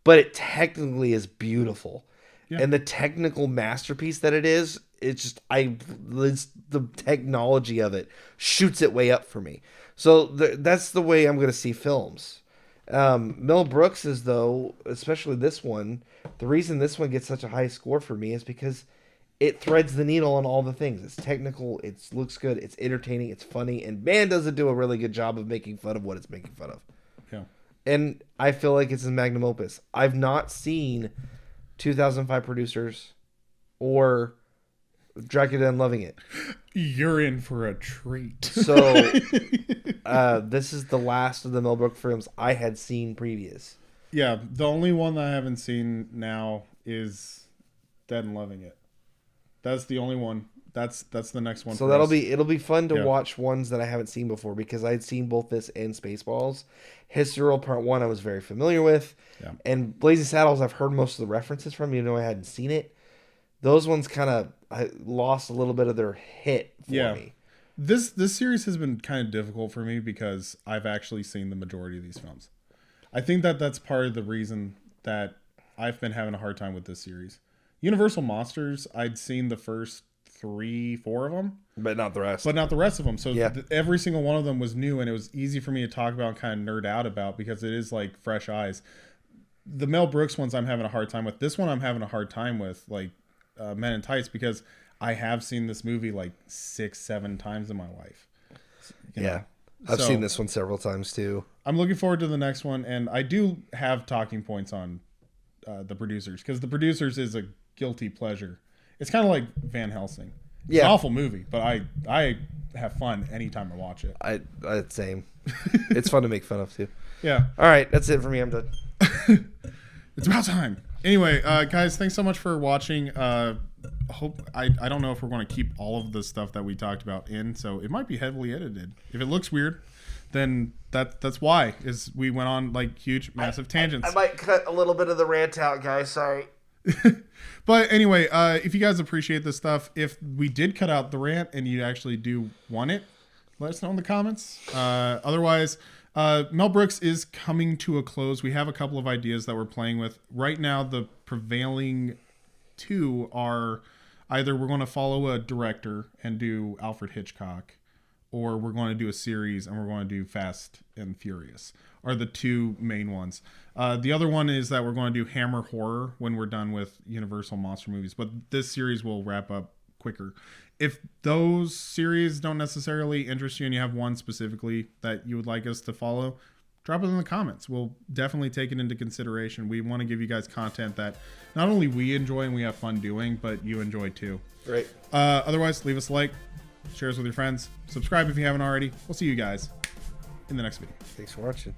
But it technically is beautiful. Yeah. And the technical masterpiece that it is, the technology of it shoots it way up for me. So that's the way I'm going to see films. Mel Brooks is, though, especially this one, the reason this one gets such a high score for me is because it threads the needle on all the things. It's technical, it looks good, it's entertaining, it's funny, and man, does it do a really good job of making fun of what it's making fun of.
Yeah.
And I feel like it's a magnum opus. I've not seen 2005 Producers or Dracula Unloving It.
You're in for a treat.
So this is the last of the Mel Brooks films I had seen previous.
Yeah, the only one that I haven't seen now is Dead and Loving It. That's the only one. That's the next one.
So it'll be fun to watch ones that I haven't seen before because I'd seen both this and Spaceballs. History World Part 1 I was very familiar with. Yeah. And Blazing Saddles I've heard most of the references from, even though I hadn't seen it. Those ones kind of lost a little bit of their hit for me.
This series has been kind of difficult for me because I've actually seen the majority of these films. I think that's part of the reason that I've been having a hard time with this series. Universal Monsters, I'd seen the first 3-4 of them.
But not the rest.
of them. So every single one of them was new, and it was easy for me to talk about and kind of nerd out about because it is like fresh eyes. The Mel Brooks ones I'm having a hard time with. This one I'm having a hard time with, like Men in Tights, because I have seen this movie like 6-7 times in my life. You know?
I've seen this one several times too.
I'm looking forward to the next one, and I do have talking points on The Producers, because The Producers is a guilty pleasure. It's kind of like Van Helsing. It's an awful movie, but I have fun anytime I watch it.
I same. It's fun to make fun of too.
Yeah.
All right, that's it for me. I'm done.
It's about time. Anyway, guys, thanks so much for watching. I don't know if we're going to keep all of the stuff that we talked about in, so it might be heavily edited. If it looks weird, then that's why is we went on like huge, massive tangents.
I might cut a little bit of the rant out, guys. Sorry.
But anyway, if you guys appreciate this stuff, if we did cut out the rant and you actually do want it, let us know in the comments. Otherwise, Mel Brooks is coming to a close. We have a couple of ideas that we're playing with. Right now, the prevailing two are either we're going to follow a director and do Alfred Hitchcock, or we're going to do a series and we're going to do Fast and Furious, are the two main ones. The other one is that we're going to do Hammer Horror when we're done with Universal Monster movies, but this series will wrap up quicker. If those series don't necessarily interest you and you have one specifically that you would like us to follow, drop it in the comments. We'll definitely take it into consideration. We want to give you guys content that not only we enjoy and we have fun doing, but you enjoy too.
Great.
Otherwise, leave us a like, share us with your friends, subscribe if you haven't already. We'll see you guys in the next video.
Thanks for watching.